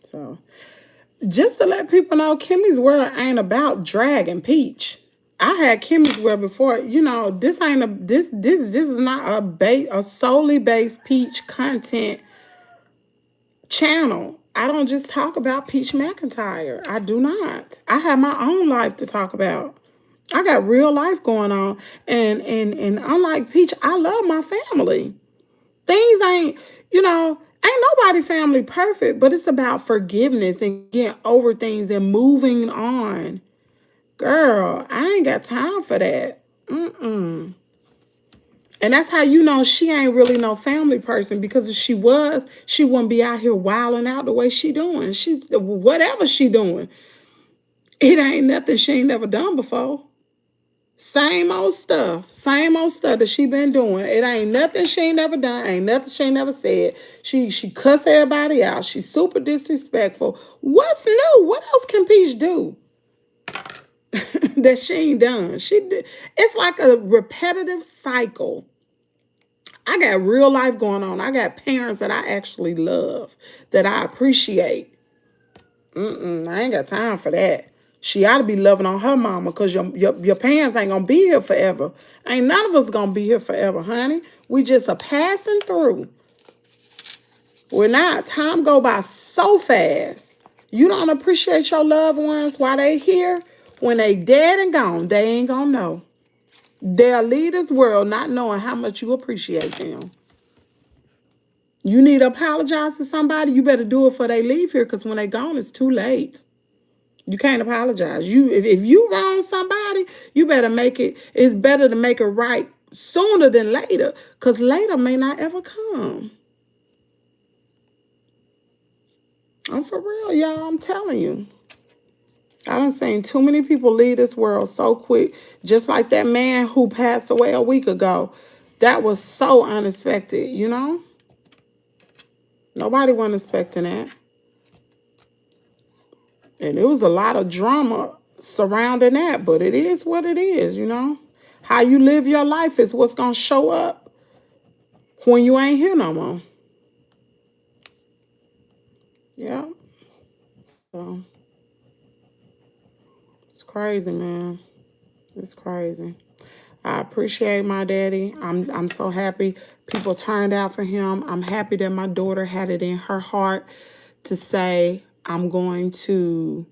So, just to let people know, Kimmie's World ain't about drag and peach. I had Kimmie's World before. You know, this is not a solely based peach content channel. I don't just talk about Peach McIntyre. I do not. I have my own life to talk about. I got real life going on. And unlike Peach, I love my family. Things ain't, ain't nobody family perfect, but it's about forgiveness and getting over things and moving on. Girl, I ain't got time for that. Mm-mm. And that's how you know she ain't really no family person, because if she was, she wouldn't be out here wilding out the way she doing. She's whatever she doing. It ain't nothing she ain't never done before. Same old stuff. Same old stuff that she been doing. It ain't nothing she ain't never done. Ain't nothing she ain't never said. She cuss everybody out. She's super disrespectful. What's new? What else can Peach do that she ain't done? It's like a repetitive cycle. I got real life going on. I got parents that I actually love, that I appreciate. I ain't got time for that. She ought to be loving on her mama, because your parents ain't gonna be here forever. Ain't none of us gonna be here forever, honey. We just are passing through. We're not. Time go by so fast. You don't appreciate your loved ones while they here. When they dead and gone, they ain't gonna know. They'll leave this world not knowing how much you appreciate them. You need to apologize to somebody, you better do it before they leave here, because when they gone, it's too late. You can't apologize. If you wrong somebody, you better make it. It's better to make it right sooner than later, because later may not ever come. I'm for real, y'all. I'm telling you. I done seen too many people leave this world so quick. Just like that man who passed away a week ago. That was so unexpected, Nobody wasn't expecting that. And it was a lot of drama surrounding that, but it is what it is, How you live your life is what's going to show up when you ain't here no more. Yeah. So, it's crazy, man. It's crazy. I appreciate my daddy. I'm so happy people turned out for him. I'm happy that my daughter had it in her heart to say, I'm going to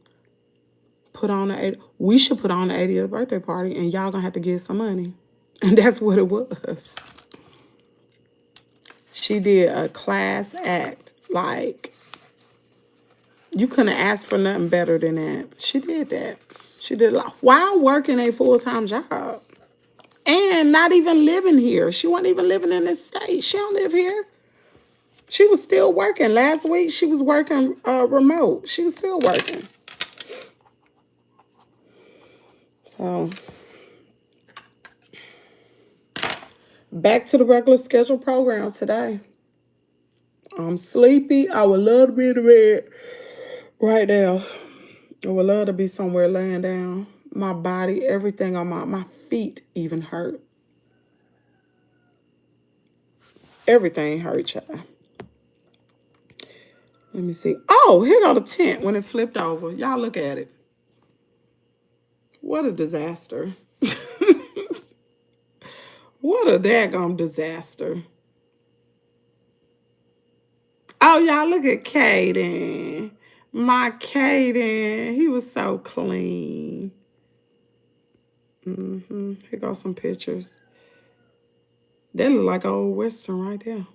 we should put on the 80th birthday party, and y'all gonna have to give some money. And that's what it was. She did a class act. Like, you couldn't ask for nothing better than that. She did that. She did while working a full-time job. And not even living here. She wasn't even living in this state. She don't live here. She was still working. Last week, she was working remote. She was still working. So, back to the regular scheduled program today. I'm sleepy. I would love to be in the bed right now. I would love to be somewhere laying down. My body, everything on my feet even hurt. Everything hurt, y'all. Let me see. Oh, here go the tent when it flipped over. Y'all look at it. What a disaster. What a daggone disaster. Oh, y'all look at Caden. My Caden. He was so clean. Here go some pictures. That look like old Western right there.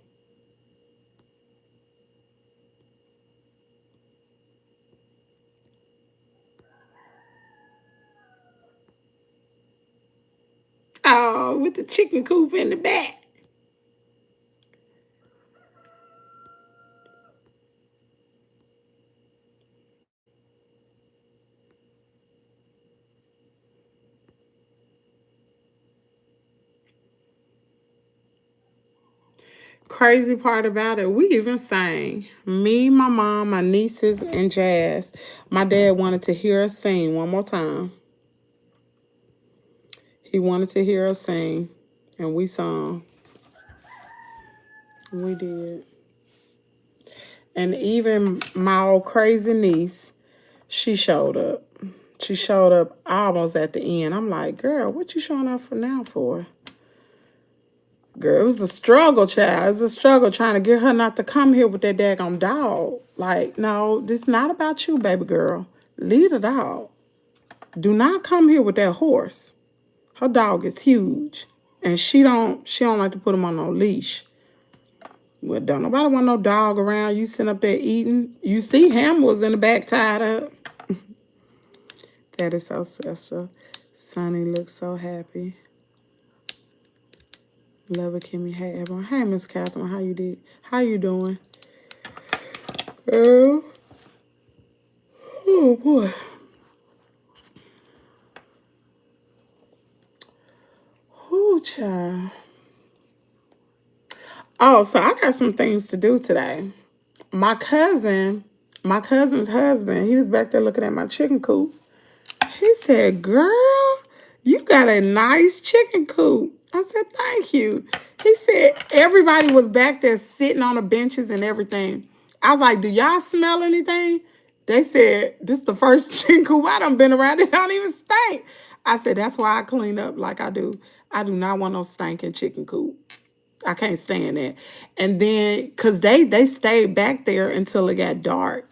Oh, with the chicken coop in the back. Crazy part about it, we even sang. Me, my mom, my nieces, and Jazz. My dad wanted to hear us sing one more time. He wanted to hear us sing, and we sung. We did. And even my old crazy niece, she showed up. She showed up almost at the end. I'm like, girl, what you showing up for now for? Girl, it was a struggle, child. It was a struggle trying to get her not to come here with that daggone dog. Like, no, this not about you, baby girl. Leave the dog. Do not come here with that horse. Her dog is huge. And she don't like to put him on no leash. Well, don't nobody want no dog around. You sitting up there eating. You see Ham was in the back tied up. That is so special. Sonny looks so happy. Love it, Kimmy. Hey, everyone. Hey, Miss Catherine. How you doing? Girl. Oh, boy. Oh, child. Oh, so I got some things to do today. My cousin's husband, he was back there looking at my chicken coops. He said, girl, you got a nice chicken coop. I said, thank you. He said everybody was back there sitting on the benches and everything. I was like, do y'all smell anything? They said, this is the first chicken coop I done been around. It don't even stink. I said, that's why I clean up like I do. I do not want no stinking chicken coop. I can't stand that. And then, because they stayed back there until it got dark.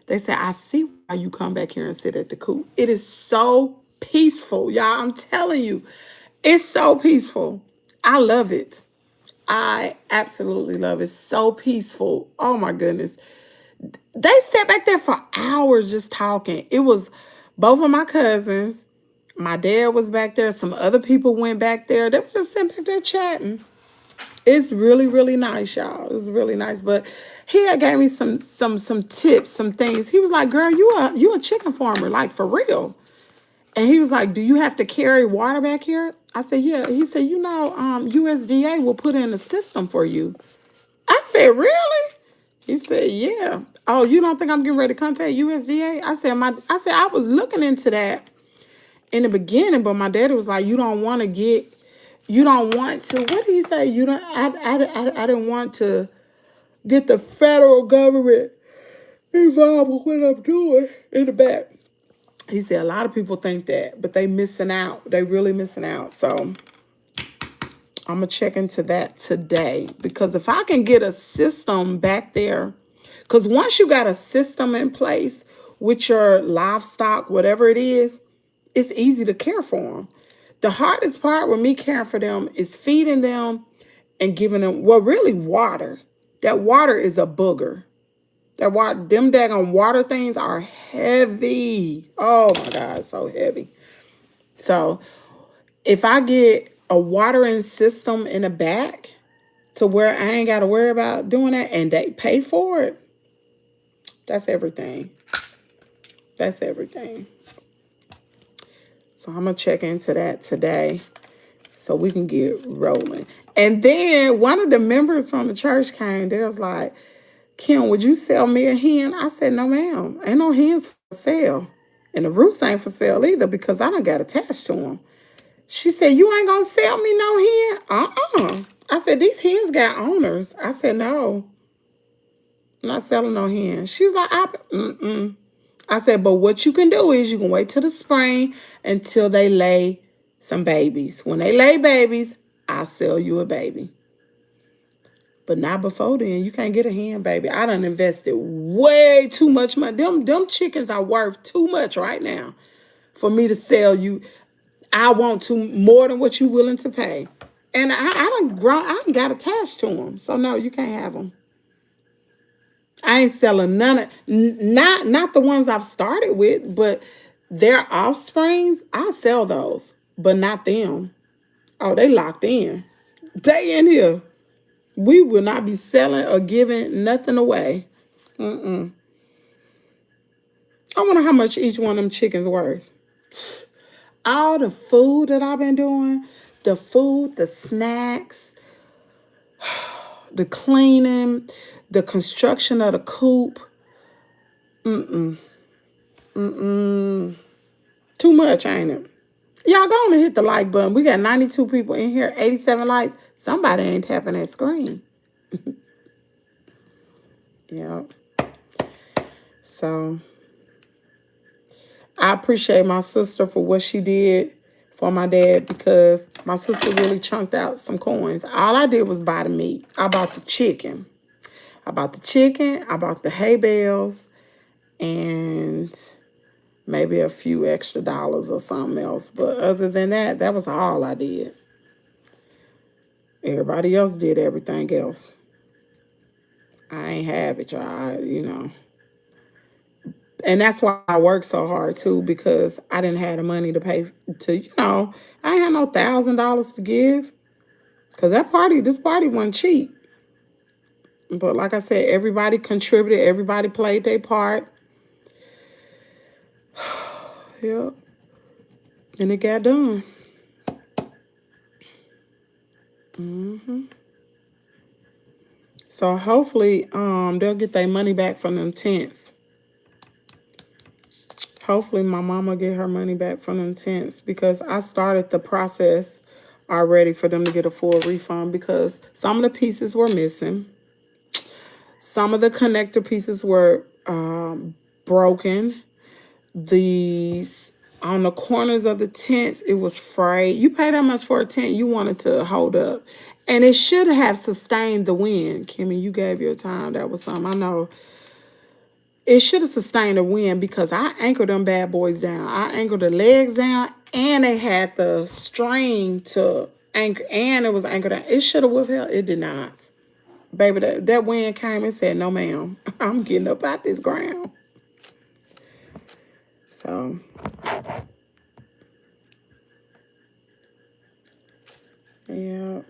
They said, I see why you come back here and sit at the coop. It is so peaceful, y'all. I'm telling you, it's so peaceful. I love it. I absolutely love it. So peaceful. Oh my goodness. They sat back there for hours just talking. It was both of my cousins. My dad was back there. Some other people went back there. They was just sitting back there chatting. It's really, really nice, y'all. It's really nice. But he had gave me some tips, some things. He was like, girl, you a chicken farmer, like for real. And he was like, do you have to carry water back here? I said, yeah. He said, USDA will put in a system for you. I said, really? He said, yeah. Oh, you don't think I'm getting ready to contact USDA? I said, I was looking into that in the beginning, but my daddy was like, you don't want to, what did he say? I didn't want to get the federal government involved with what I'm doing in the back. He said a lot of people think that, but they missing out. They really missing out. So I'm going to check into that today, because if I can get a system back there, because once you got a system in place with your livestock, whatever it is, it's easy to care for them. The hardest part with me caring for them is feeding them and giving them, well, really water. That water is a booger. That water, them daggone water things are heavy. Oh my God, so heavy. So if I get a watering system in the back to where I ain't got to worry about doing that and they pay for it, that's everything. That's everything. So I'm going to check into that today so we can get rolling. And then one of the members from the church came. They was like, Kim, would you sell me a hen? I said, no, ma'am. Ain't no hens for sale. And the roosts ain't for sale either because I done got attached to them. She said, you ain't going to sell me no hen? Uh-uh. I said, these hens got owners. I said, no. I'm not selling no hens. She's like, mm-mm. I said, but what you can do is you can wait till the spring until they lay some babies. When they lay babies, I'll sell you a baby. But not before then. You can't get a hen, baby. I done invested way too much money. Them chickens are worth too much right now for me to sell you. I want to more than what you willing to pay. And I done got attached to them. So no, you can't have them. I ain't selling none of, not the ones I've started with, but their offsprings, I'll sell those, but not them. Oh, they locked in. They in here. We will not be selling or giving nothing away. I wonder how much each one of them chickens worth. All the food that I've been doing, the food, the snacks, the cleaning, the construction of the coop. Too much, ain't it? Y'all go on and hit the like button. We got 92 people in here, 87 likes. Somebody ain't tapping that screen. Yep. So I appreciate my sister for what she did for my dad because my sister really chunked out some coins. All I did was buy the meat. I bought the chicken. I bought the hay bales, and maybe a few extra dollars or something else. But other than that, that was all I did. Everybody else did everything else. I ain't have it, y'all, And that's why I worked so hard too, because I didn't have the money to pay I ain't had no $1,000 to give. Cause this party wasn't cheap. But like I said, everybody contributed, everybody played their part. Yep. And it got done. So hopefully, they'll get their money back from them tents. Hopefully my mama get her money back from them tents because I started the process already for them to get a full refund because some of the pieces were missing. Some of the connector pieces were broken. On the corners of the tents, it was frayed. You pay that much for a tent, you want it to hold up. And it should have sustained the wind. Kimmy, you gave your time. That was something I know. It should have sustained the wind because I anchored them bad boys down. I anchored the legs down, and they had the string to anchor, and it was anchored down. It should have withheld. It did not. Baby, that wind came and said, no, ma'am. I'm getting up out this ground. So, yeah.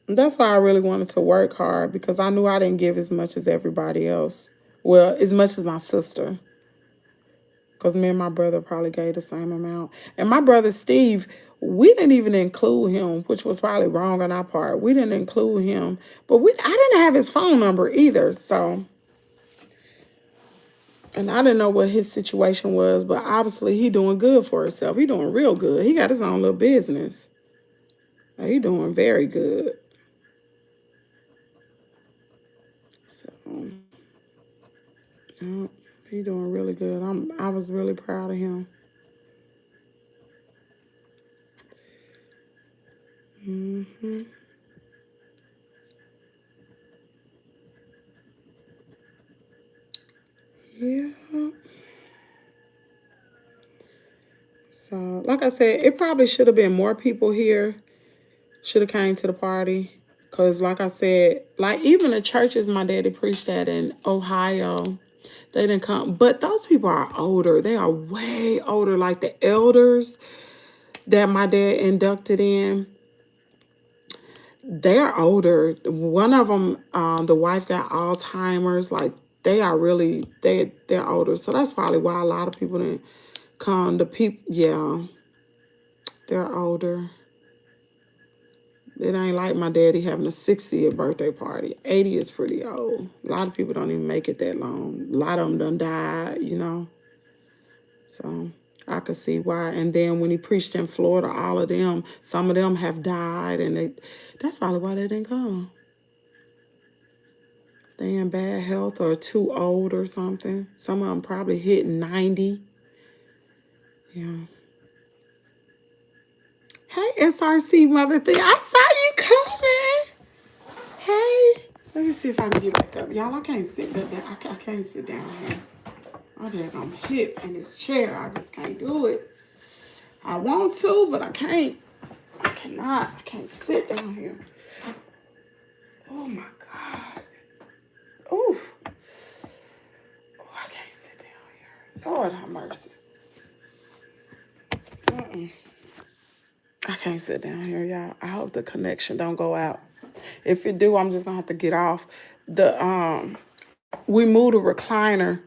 That's why I really wanted to work hard because I knew I didn't give as much as everybody else. Well, as much as my sister. Because me and my brother probably gave the same amount. And my brother Steve, we didn't even include him, which was probably wrong on our part. We didn't include him. But I didn't have his phone number either. So, and I didn't know what his situation was. But obviously, he doing good for himself. He doing real good. He got his own little business. He doing very good. So, yeah, he doing really good. I was really proud of him. Yeah. So, like I said, it probably should have been more people here. Should have came to the party. Because, like I said, like even the churches my daddy preached at in Ohio, they didn't come. But those people are older. They are way older. Like the elders that my dad inducted in, they're older. One of them, the wife got Alzheimer's. Like they are really, they're older. So that's probably why a lot of people didn't come. The people, yeah, they're older. It ain't like my daddy having a 60th birthday party. 80 is pretty old. A lot of people don't even make it that long. A lot of them done died. So I could see why. And then when he preached in Florida, all of them, some of them have died. And that's probably why they didn't come. They in bad health or too old or something. Some of them probably hitting 90. Yeah. Hey, SRC Mother Thing. I saw you coming. Hey. Let me see if I can get back up. Y'all, I can't sit down. I can't sit down here. My daggone hip in this chair. I just can't do it. I want to, but I can't. I cannot. I can't sit down here. Oh, my God. Oh. Oh, I can't sit down here. Lord have mercy. I can't sit down here, y'all. I hope the connection don't go out. If it do, I'm just gonna have to get off. We moved a recliner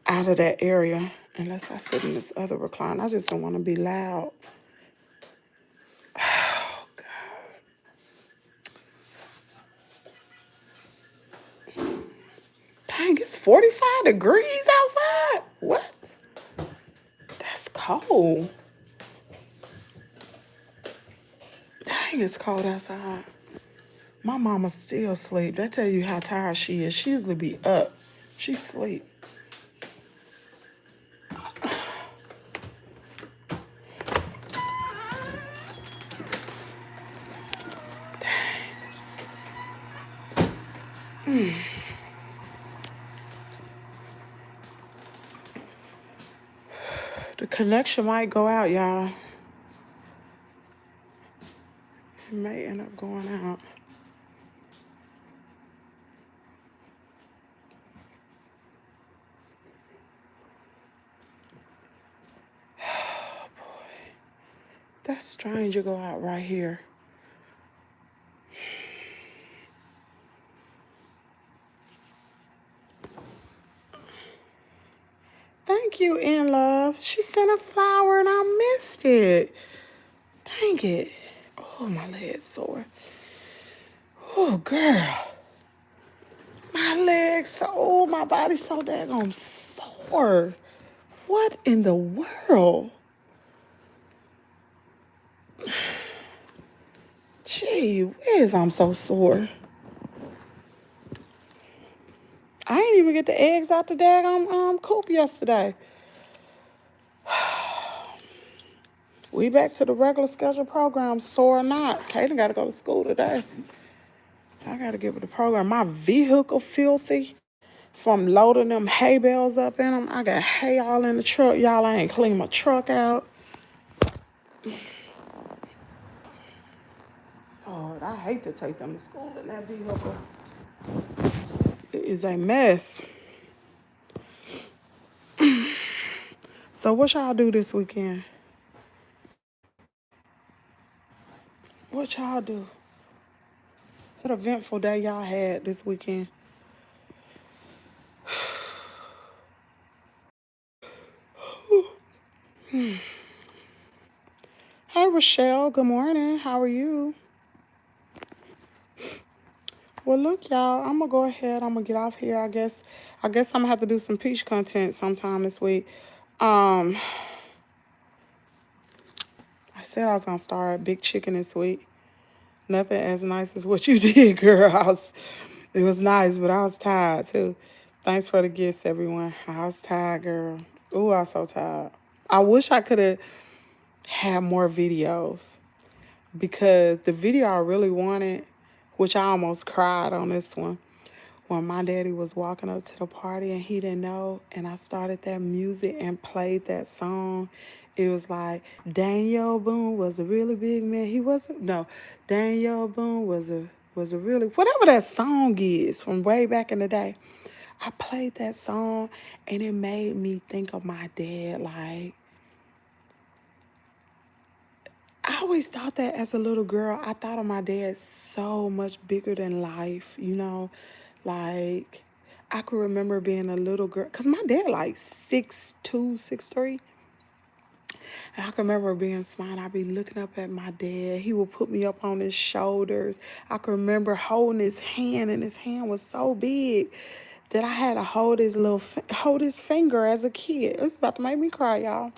out of that area unless I sit in this other recliner. I just don't want to be loud. Oh God. Dang, it's 45 degrees outside. What? That's cold. Dang, it's cold outside. My mama still sleep. That tell you how tired she is. She usually be up. She sleep. The connection might go out, y'all. It may end up going out. Oh, boy. That's strange to go out right here. Thank you, In Love. She sent a flower and I missed it. Dang it. Oh, my leg's sore. Oh, girl. My legs, oh, my body's so daggone sore. What in the world? Gee whiz, I'm so sore. I didn't even get the eggs out the daggone coop yesterday. We back to the regular schedule program, sore or not. Kaden got to go to school today. I got to get with the program. My vehicle filthy from loading them hay bales up in them. I got hay all in the truck. Y'all, I ain't cleaned my truck out. Lord, I hate to take them to school in that vehicle. It is a mess. So what y'all do this weekend? What y'all do? What eventful day y'all had this weekend? Hey, Rochelle. Good morning. How are you? Well, look, y'all. I'm gonna go ahead. I'm gonna get off here. I guess I'm gonna have to do some peach content sometime this week. I said I was gonna start Big Chicken this week. Nothing as nice as what you did, girl. It was nice, but I was tired too. Thanks for the gifts, everyone. I was tired, girl. Ooh, I was so tired. I wish I could have had more videos because the video I really wanted, which I almost cried on this one, when my daddy was walking up to the party and he didn't know, and I started that music and played that song. It was like, Daniel Boone was a really big man. He wasn't, no, Daniel Boone was a really, whatever that song is from way back in the day. I played that song and it made me think of my dad. Like, I always thought that as a little girl. I thought of my dad so much bigger than life, you know? Like, I could remember being a little girl, because my dad like 6'2", 6'3". And I can remember being small. I'd be looking up at my dad. He would put me up on his shoulders. I can remember holding his hand, and his hand was so big that I had to hold his finger as a kid. It was about to make me cry, y'all.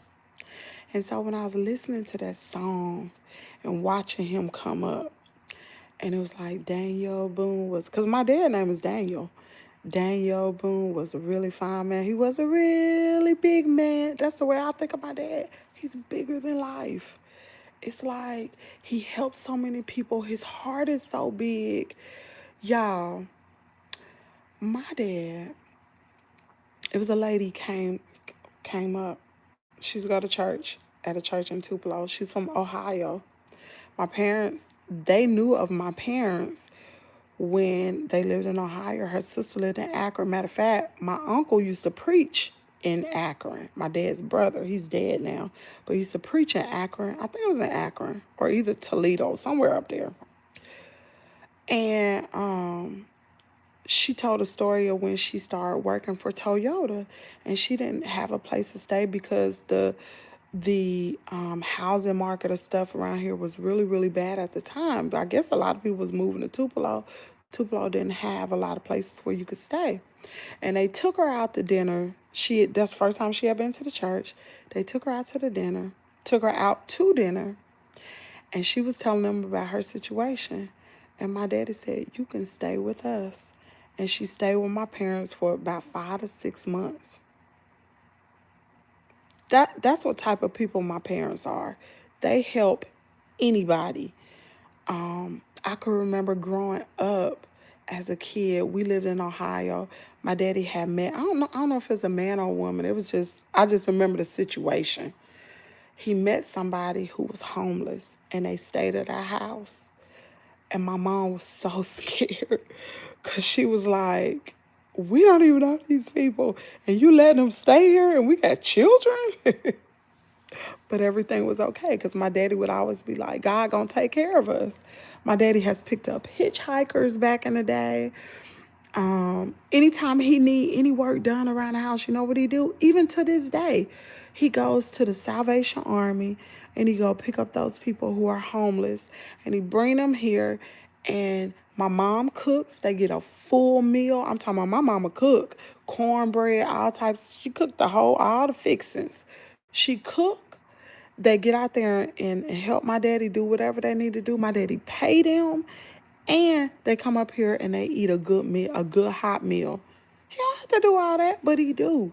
And so when I was listening to that song and watching him come up, and it was like Daniel Boone was, because my dad's name is Daniel. Daniel Boone was a really fine man. He was a really big man. That's the way I think of my dad. He's bigger than life. It's like he helped so many people. His heart is so big. Y'all, my dad, it was a lady came up. She's go to church at a church in Tupelo. She's from Ohio. My parents, they knew of my parents when they lived in Ohio. Her sister lived in Akron. Matter of fact, my uncle used to preach in Akron. My dad's brother, he's dead now, but he used to preach in Akron. I think it was in Akron or either Toledo, somewhere up there. And she told a story of when she started working for Toyota, and she didn't have a place to stay because the housing market or stuff around here was really, really bad at the time. But I guess a lot of people was moving to Tupelo. Tupelo didn't have a lot of places where you could stay. And they took her out to dinner. That's the first time she had been to the church. They took her out to dinner, and she was telling them about her situation. And my daddy said, you can stay with us. And she stayed with my parents for about 5 to 6 months. That's what type of people my parents are. They help anybody. I can remember growing up as a kid, we lived in Ohio. My daddy had met, I don't know if it's a man or a woman. It was just, I just remember the situation. He met somebody who was homeless and they stayed at our house. And my mom was so scared because she was like, we don't even know these people and you letting them stay here and we got children. But everything was okay because my daddy would always be like, God gonna take care of us. My daddy has picked up hitchhikers back in the day. Anytime he need any work done around the house, you know what he do? Even to this day, he goes to the Salvation Army and he go pick up those people who are homeless and he bring them here. And my mom cooks. They get a full meal. I'm talking about my mama cook cornbread, all types. She cooked all the fixings. She cook. They get out there and help my daddy do whatever they need to do. My daddy pay them, and they come up here and they eat a good meal, a good hot meal. He don't have to do all that, but he do.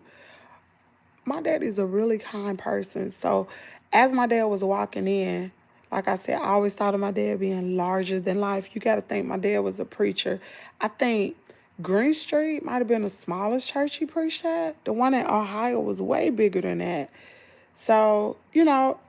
My daddy's a really kind person. So as my dad was walking in, like I said, I always thought of my dad being larger than life. You got to think my dad was a preacher. I think Green Street might have been the smallest church he preached at. The one in Ohio was way bigger than that. So,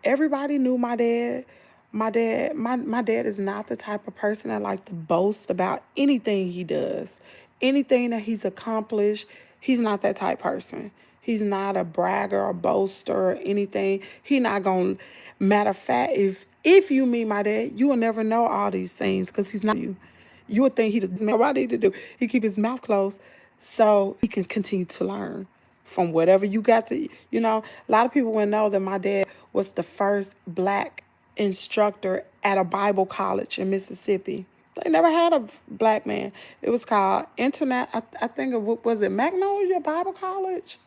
everybody knew my dad. My dad is not the type of person that like to boast about anything he does. Anything that he's accomplished, he's not that type person. He's not a bragger or boaster or anything. He not gonna matter of fact, if you meet my dad, you will never know all these things because he's not you. You would think he doesn't know what I need to do. He keep his mouth closed so he can continue to learn from whatever you got to, a lot of people would know that my dad was the first black instructor at a Bible college in Mississippi. They never had a black man. It was called I think it was it Magnolia Bible College?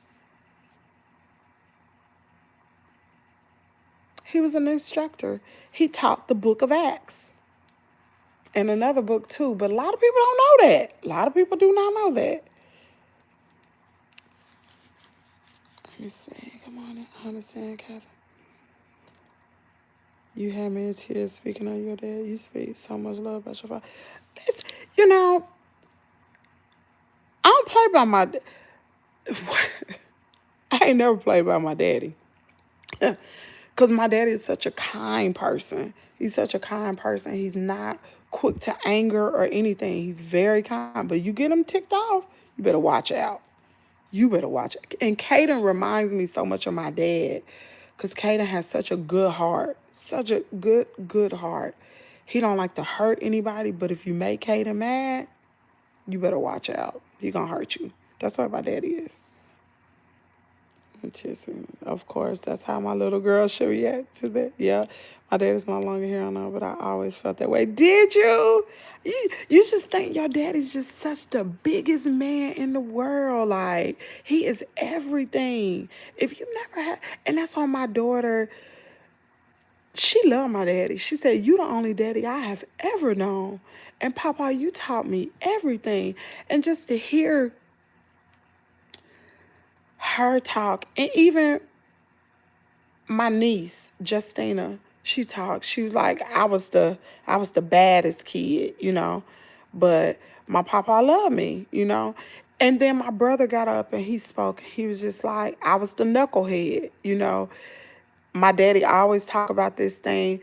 He was an instructor. He taught the book of Acts and another book too, but a lot of people don't know that. A lot of people do not know that. Let me see. Come on, I understand, Catherine. You had me in tears speaking of your dad. You speak so much love about your father. This, you know, I don't play by my. I ain't never played by my daddy, cause my daddy is such a kind person. He's such a kind person. He's not quick to anger or anything. He's very kind. But you get him ticked off, you better watch out. You better watch it. And Caden reminds me so much of my dad because Caden has such a good heart, such a good heart. He don't like to hurt anybody, but if you make Caden mad, you better watch out. He gonna hurt you. That's what my daddy is. Of course, that's how my little girl should react to that. Yeah, my dad is no longer here, I know, but I always felt that way. Did you? You just think your daddy's just such the biggest man in the world. Like, he is everything. If you never had, and that's why my daughter, she loved my daddy. She said, you the only daddy I have ever known. And Papa, you taught me everything. And just to hear her talk, and even my niece Justina, she talked. She was like, I was the baddest kid. But my papa loved me. And then my brother got up and he spoke. He was just like, I was the knucklehead. My daddy always talk about this thing.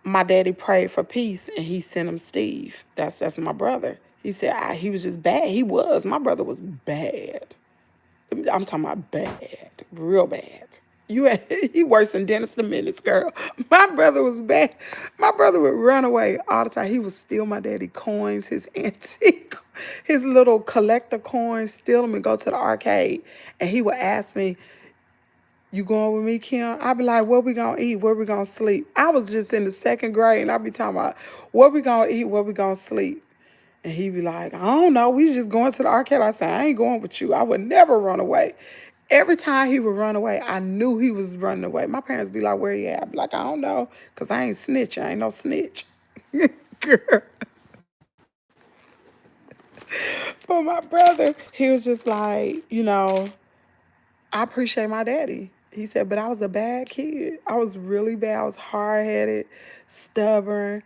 My daddy prayed for peace and he sent him Steve. That's my brother. He said he was just bad. He was. My brother was bad. I'm talking about bad, real bad. He worse than Dennis the Menace, girl. My brother was bad. My brother would run away all the time. He would steal my daddy coins, his antique, his little collector coins, steal them and go to the arcade. And he would ask me, you going with me, Kim? I'd be like, what we gonna eat? Where we gonna sleep? I was just in the second grade and I'd be talking about what we gonna eat, where we gonna sleep. And he'd be like, I don't know. We just going to the arcade. I said, I ain't going with you. I would never run away. Every time he would run away, I knew he was running away. My parents be like, where he at? I'd be like, I don't know, because I ain't snitch. I ain't no snitch. Girl. But my brother, he was just like, I appreciate my daddy. He said, but I was a bad kid. I was really bad. I was hard-headed, stubborn,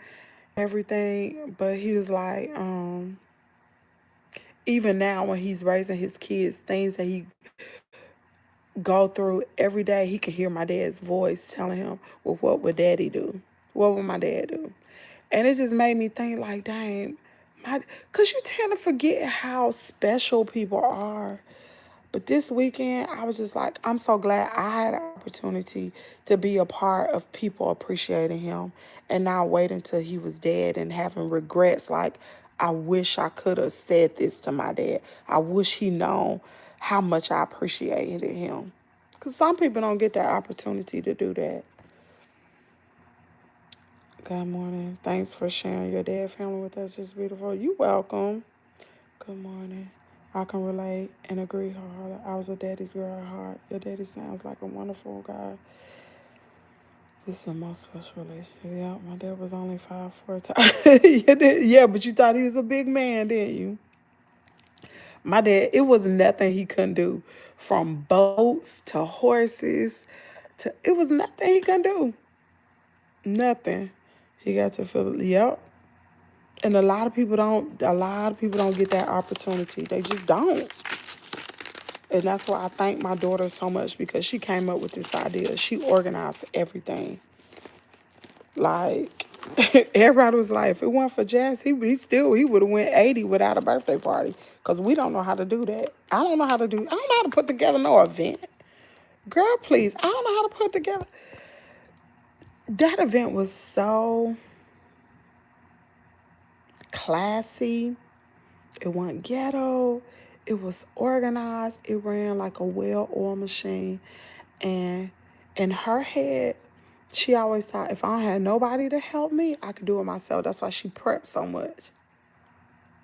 everything. But he was like, Even now when he's raising his kids, things that he go through every day, he can hear my dad's voice telling him, well, what would daddy do? What would my dad do? And it just made me think like, dang, because you tend to forget how special people are. But this weekend, I was just like, I'm so glad I had an opportunity to be a part of people appreciating him and not wait until he was dead and having regrets. Like, I wish I could have said this to my dad. I wish he known how much I appreciated him. Because some people don't get that opportunity to do that. Good morning. Thanks for sharing your dad family with us. It's beautiful. You welcome. Good morning. I can relate and agree wholeheartedly. I was a daddy's girl at heart. Your daddy sounds like a wonderful guy. This is the most special relationship. Yeah, my dad was only 5'4". Yeah, but you thought he was a big man, didn't you? My dad, it was nothing he couldn't do. From boats to horses to, it was nothing he couldn't do. Nothing. He got to feel it. Yep. And a lot of people don't get that opportunity. They just don't. And that's why I thank my daughter so much, because she came up with this idea. She organized everything. Like, everybody was like, if it weren't for Jazz, he would have went 80 without a birthday party. Because we don't know how to do that. I don't know how to put together no event. Girl, please, I don't know how to put together. That event was so classy. It wasn't ghetto. It was organized. It ran like a well-oiled machine. And in her head, she always thought if I had nobody to help me, I could do it myself. That's why she prepped so much.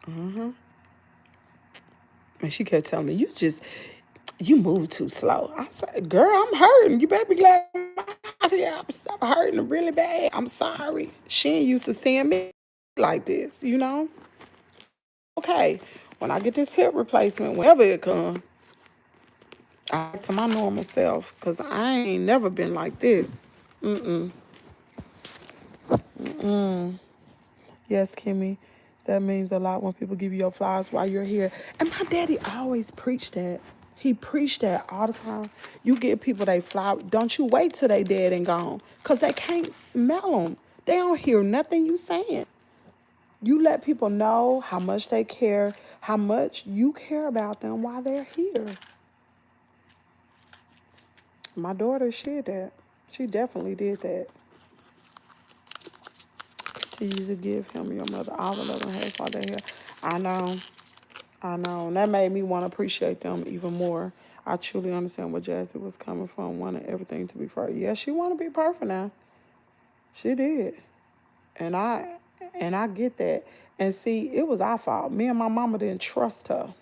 And she kept telling me, you move too slow. I said, girl, I'm hurting. You better be glad I'm out here. I'm hurting really bad. I'm sorry. She ain't used to seeing me like this, you know? Okay, when I get this hip replacement, whenever it comes, I back to my normal self, because I ain't never been like this. Yes, Kimmy, that means a lot when people give you your flowers while you're here. And my daddy always preached that. He preached that all the time. You give people they flowers. Don't you wait till they dead and gone, because they can't smell them. They don't hear nothing you saying. You let people know how much they care, how much you care about them while they're here. My daughter, she did that. She definitely did that. To use to give him your mother all the love and hugs while they're here. I know. I know. And that made me want to appreciate them even more. I truly understand where Jazzy was coming from, wanting everything to be perfect. Yeah, she want to be perfect now. She did. And I get that. And see, it was our fault. Me and my mama didn't trust her.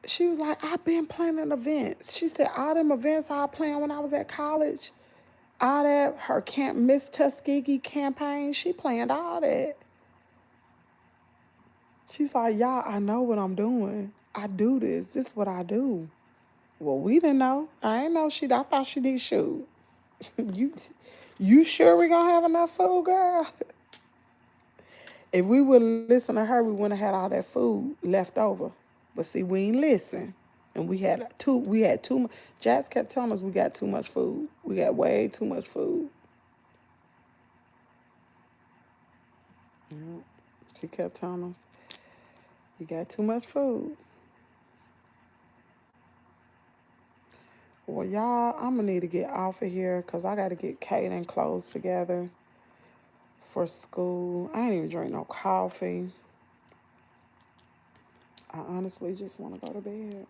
She was like, I've been planning events. She said, all them events I planned when I was at college, all that, her Camp Miss Tuskegee campaign, she planned all that. She's like, y'all, I know what I'm doing. I do this. This is what I do. Well, we didn't know. I ain't know I thought she did shoot. you you sure we gonna have enough food, girl? If we would listen to her, we wouldn't have had all that food left over. But see, we ain't listen. And we had too much. Jazz kept telling us we got too much food. We got way too much food. Yeah. She kept telling us we got too much food. Well, y'all, I'm going to need to get off of here because I got to get Kaden clothes together for school. I ain't even drink no coffee. I honestly just want to go to bed.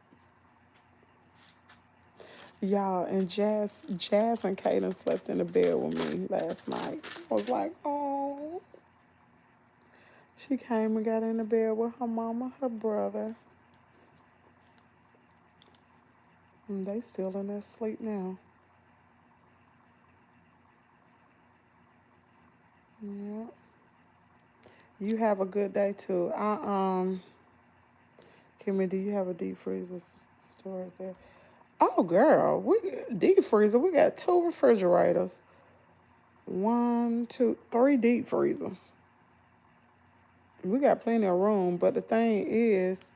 Y'all, and Jazz and Kaden slept in the bed with me last night. I was like, oh. She came and got in the bed with her mama, her brother. And they still in their sleep now. Yeah. You have a good day too. Kimmy, do you have a deep freezer stored there? Oh, girl, deep freezer. We got 2 refrigerators. 1, 2, 3 deep freezers. We got plenty of room, but the thing is,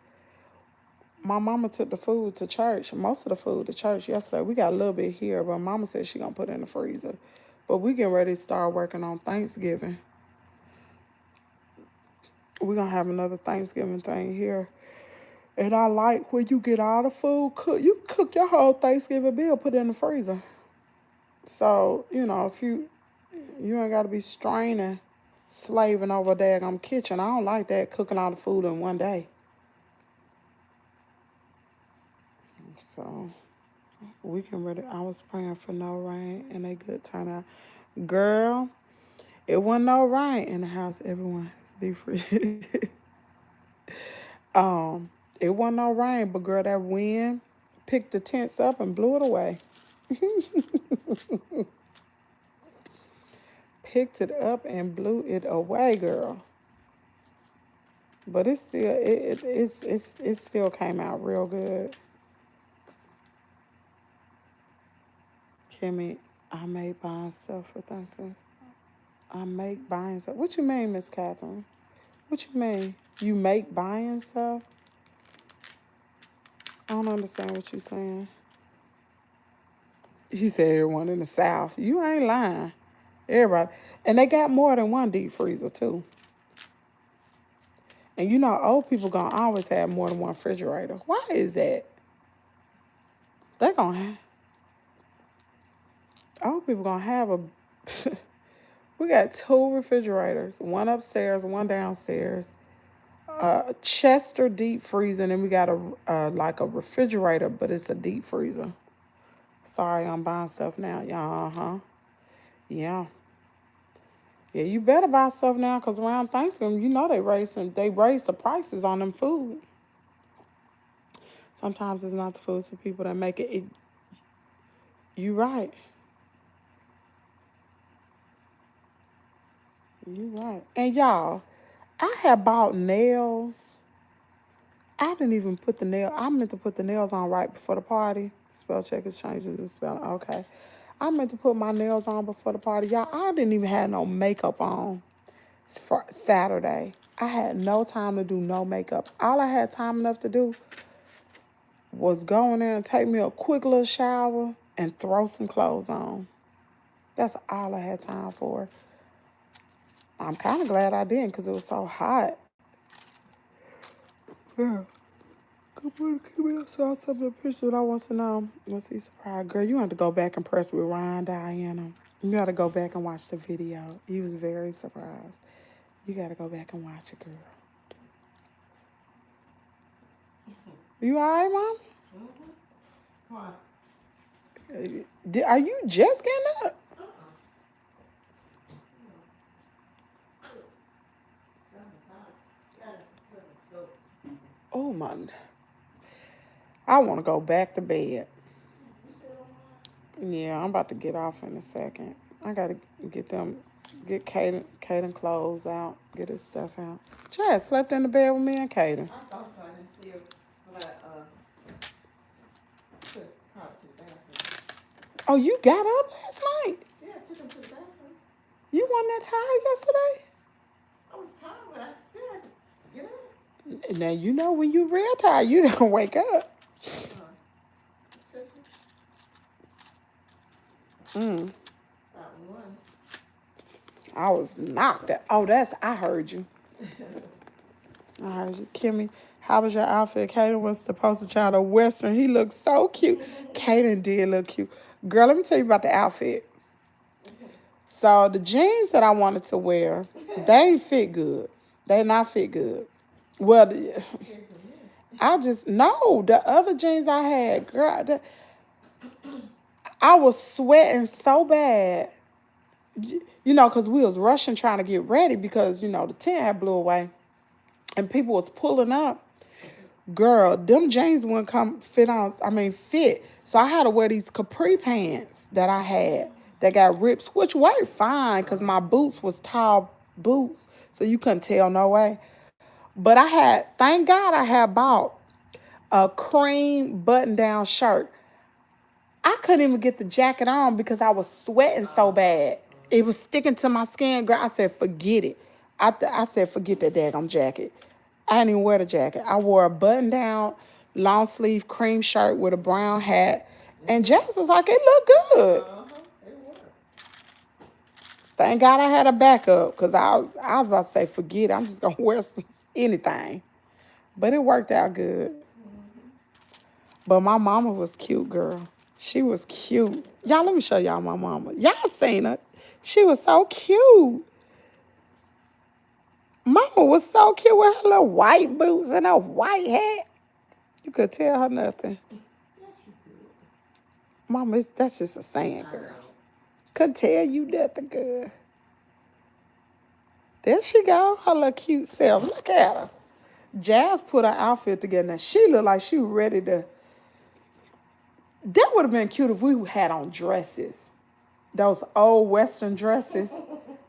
my mama took the food to church, most of the food to church yesterday. We got a little bit here, but mama said she gonna put it in the freezer. But we getting ready to start working on Thanksgiving. We gonna have another Thanksgiving thing here. And I like when you get all the food cooked, you cook your whole Thanksgiving meal, put it in the freezer. So, if you ain't gotta be straining, slaving over a daggum kitchen. I don't like that, cooking all the food in one day. So we can really, I was praying for no rain and a good turnout. Girl, it wasn't no rain in the house. Everyone has different. It wasn't no rain, but girl, that wind picked the tents up and blew it away. Picked it up and blew it away, girl. But it still came out real good. Kimmy, I make buying stuff for Thanksgiving. I make buying stuff. What you mean, Miss Catherine? What you mean? You make buying stuff? I don't understand what you're saying. He said everyone in the South. You ain't lying. Everybody. And they got more than one deep freezer, too. And old people gonna always have more than one refrigerator. Why is that? They're gonna have. Old people gonna have a. We got 2 refrigerators, one upstairs, one downstairs. Chester deep freezer, and then we got a like a refrigerator, but it's a deep freezer. Sorry, I'm buying stuff now, y'all. Yeah. Yeah, you better buy stuff now, because around Thanksgiving, they raise the prices on them food. Sometimes it's not the food, it's the people that make it. You right. You right. And y'all, I had bought nails. I didn't even put I meant to put the nails on right before the party. Spell check is changing the spelling. Okay. I meant to put my nails on before the party. Y'all, I didn't even have no makeup on for Saturday. I had no time to do no makeup. All I had time enough to do was go in there and take me a quick little shower and throw some clothes on. That's all I had time for. I'm kind of glad I didn't, because it was so hot. Yeah. Good morning, Kimmy. I saw some of the pictures that I want to know. What's he surprised? Girl, you have to go back and press with Ryan Diana. You got to go back and watch the video. He was very surprised. You got to go back and watch it, girl. You all right, Mom? What? Are you just getting up? Oh, my. I want to go back to bed. Yeah, I'm about to get off in a second. I got to get Kaden clothes out, get his stuff out. Chad slept in the bed with me and Kaden. I thought so. I didn't see him, but probably to the bathroom. Oh, you got up last night? Yeah, I took him to the bathroom. You wasn't that tired yesterday? I was tired, but I still had to get up. Now, when you real tired, you don't wake up. I was knocked out. Oh, I heard you. I heard you. Kimmy, how was your outfit? Kaden was the poster child of Western. He looked so cute. Kaden did look cute. Girl, let me tell you about the outfit. So the jeans that I wanted to wear, they ain't fit good. They not fit good. Well, the other jeans I had, girl, I was sweating so bad. Because we was rushing trying to get ready because, the tent had blew away. And people was pulling up. Girl, them jeans wouldn't fit. So I had to wear these capri pants that I had that got rips, which were fine because my boots was tall boots. So you couldn't tell no way. But thank God I had bought a cream button-down shirt. I couldn't even get the jacket on because I was sweating so bad. It was sticking to my skin, girl. I said, forget it. I said, forget that daggone jacket. I didn't even wear the jacket. I wore a button down, long sleeve cream shirt with a brown hat. And Jess was like, it looked good. Thank God I had a backup because I was about to say, forget it. I'm just going to wear anything. But it worked out good. But my mama was cute, girl. She was cute. Y'all, let me show y'all my mama. Y'all seen her. She was so cute. Mama was so cute with her little white boots and her white hat. You could tell her nothing. Mama, that's just a saying, girl. Couldn't tell you nothing, girl. There she go, her little cute self. Look at her. Jazz put her outfit together. Now, she looked like she was ready to... That would have been cute if we had on dresses. Those old Western dresses.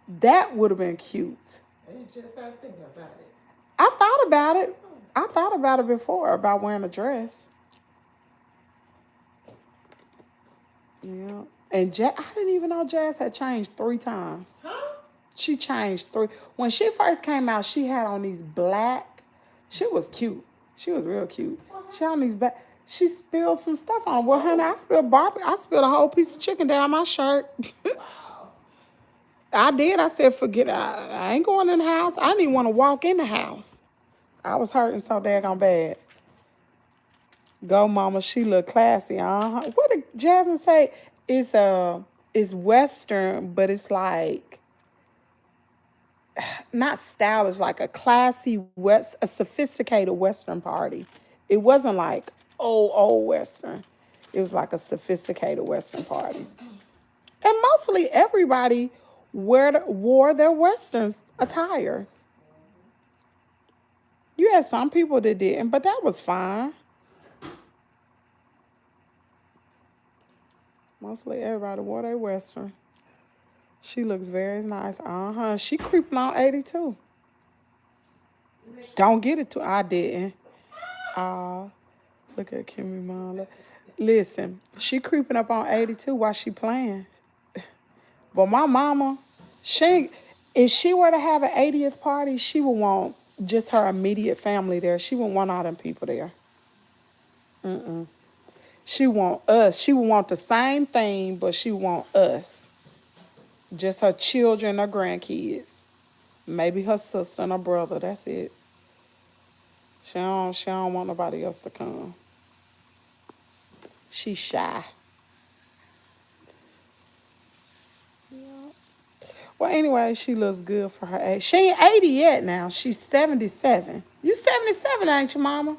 That would have been cute. And you just started thinking about it. I thought about it. I thought about it before, about wearing a dress. Yeah. And I didn't even know Jazz had changed 3 times. Huh? She changed 3. When she first came out, she had on these black. She was cute. She was real cute. She had on these black. She spilled some stuff on her. Well, honey, I spilled a whole piece of chicken down my shirt. Wow. I did. I said, forget it. I ain't going in the house. I didn't even want to walk in the house. I was hurting so daggone bad. Go, mama. She look classy. What did Jasmine say? It's Western, but it's like not stylish, like a classy a sophisticated Western party. It wasn't like old Western. It was like a sophisticated Western party. And mostly everybody wore their Western attire. You had some people that didn't, but that was fine. Mostly everybody wore their Western. She looks very nice. She creeping on 82. Don't get it too. I didn't. Look at Kimmy, mom. Listen, she creeping up on 82 while she playing. But my mama, if she were to have an 80th party, she would want just her immediate family there. She wouldn't want all them people there. She want us. She would want the same thing, but she want us. Just her children, her grandkids. Maybe her sister and her brother. That's it. She don't want nobody else to come. She's shy. Yeah. Well, anyway, she looks good for her age. She ain't 80 yet now. She's 77. You 77, ain't you, mama?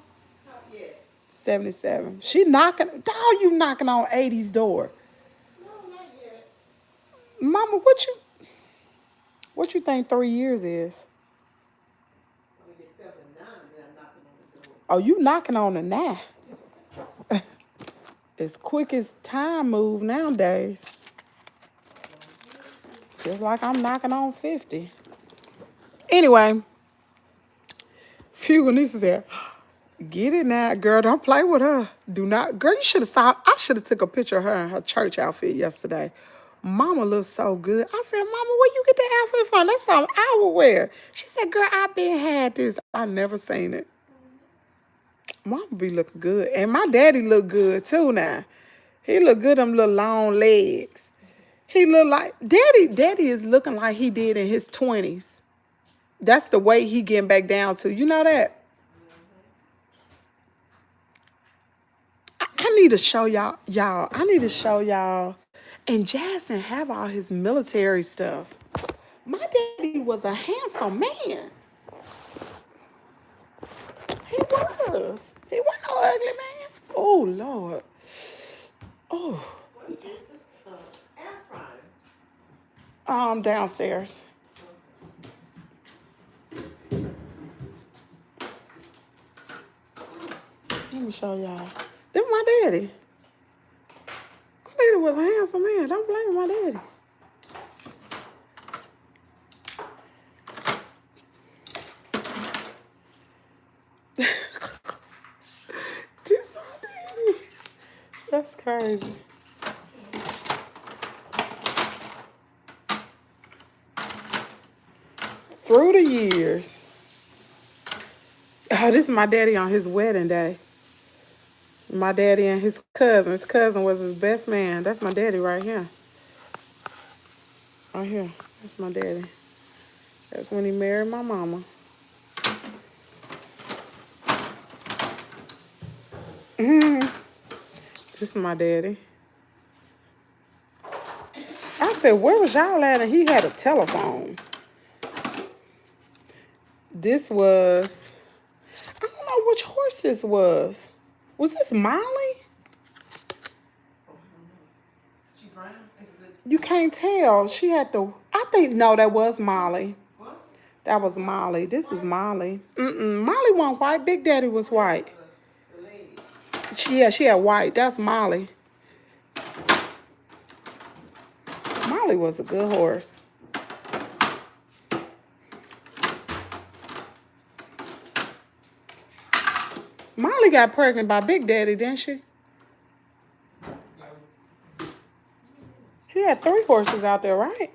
Not yet. 77. She knocking. Dog, you knocking on 80's door. No, not yet. Mama, what you think 3 years is? When you get 79, then I'm knocking on the door. Oh, you knocking on it now. As quick as time move nowadays. Just like I'm knocking on 50. Anyway, Fuganisa said, get it now, girl. Don't play with her. Do not. Girl, you should have saw. I should have took a picture of her in her church outfit yesterday. Mama looks so good. I said, Mama, where you get that outfit from? That's something I would wear. She said, girl, I been had this. I never seen it. Mama be looking good. And my daddy look good too now. He look good, them little long legs. He look like, daddy is looking like he did in his 20s. That's the weight he getting back down to. You know that? I need to show y'all. I need to show y'all. And Jasmine have all his military stuff. My daddy was a handsome man. He was. He wasn't no ugly man. Oh, Lord. Oh. What is the air fryer? Downstairs. Let me show y'all. This my daddy. My daddy was a handsome man. Don't blame my daddy. This my daddy. That's crazy. through the years. Oh, this is my daddy on his wedding day. My daddy and his cousin. His cousin was his best man. That's my daddy right here. Right here. That's my daddy. That's when he married my mama. This is my daddy. I said, where was y'all at? And he had a telephone. This was, I don't know which horse this was. Was this Molly? She brown? Is it You can't tell. She had the, I think, no, that was Molly. was it? That was Molly. This is Molly. Molly wasn't white. Big Daddy was white. The lady. She had white. That's Molly. Molly was a good horse. Molly got pregnant by Big Daddy, didn't she? He had 3 horses out there, right?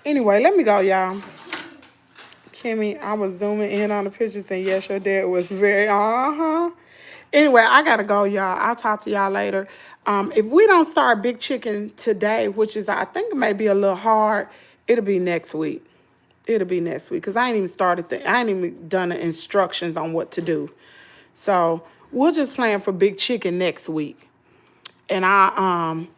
Anyway, let me go, y'all. Kimmy, I was zooming in on the pictures, and yes, your dad was very, Anyway, I gotta go, y'all. I'll talk to y'all later. If we don't start Big Chicken today, which is, I think it may be a little hard, it'll be next week. It'll be next week, because I ain't even started, I ain't even done the instructions on what to do. So we'll just plan for Big Chicken next week. And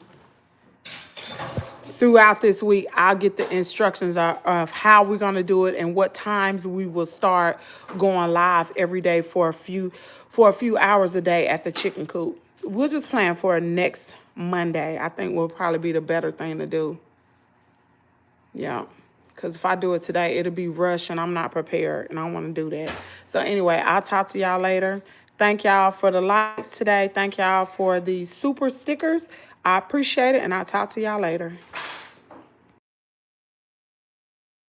throughout this week, I'll get the instructions of how we're gonna do it and what times we will start going live every day for a few hours a day at the chicken coop. We'll just plan for next Monday. I think will probably be the better thing to do. Yeah. Because if I do it today, it'll be rushed and I'm not prepared and I don't want to do that. So anyway, I'll talk to y'all later. Thank y'all for the likes today. Thank y'all for the super stickers. I appreciate it and I'll talk to y'all later.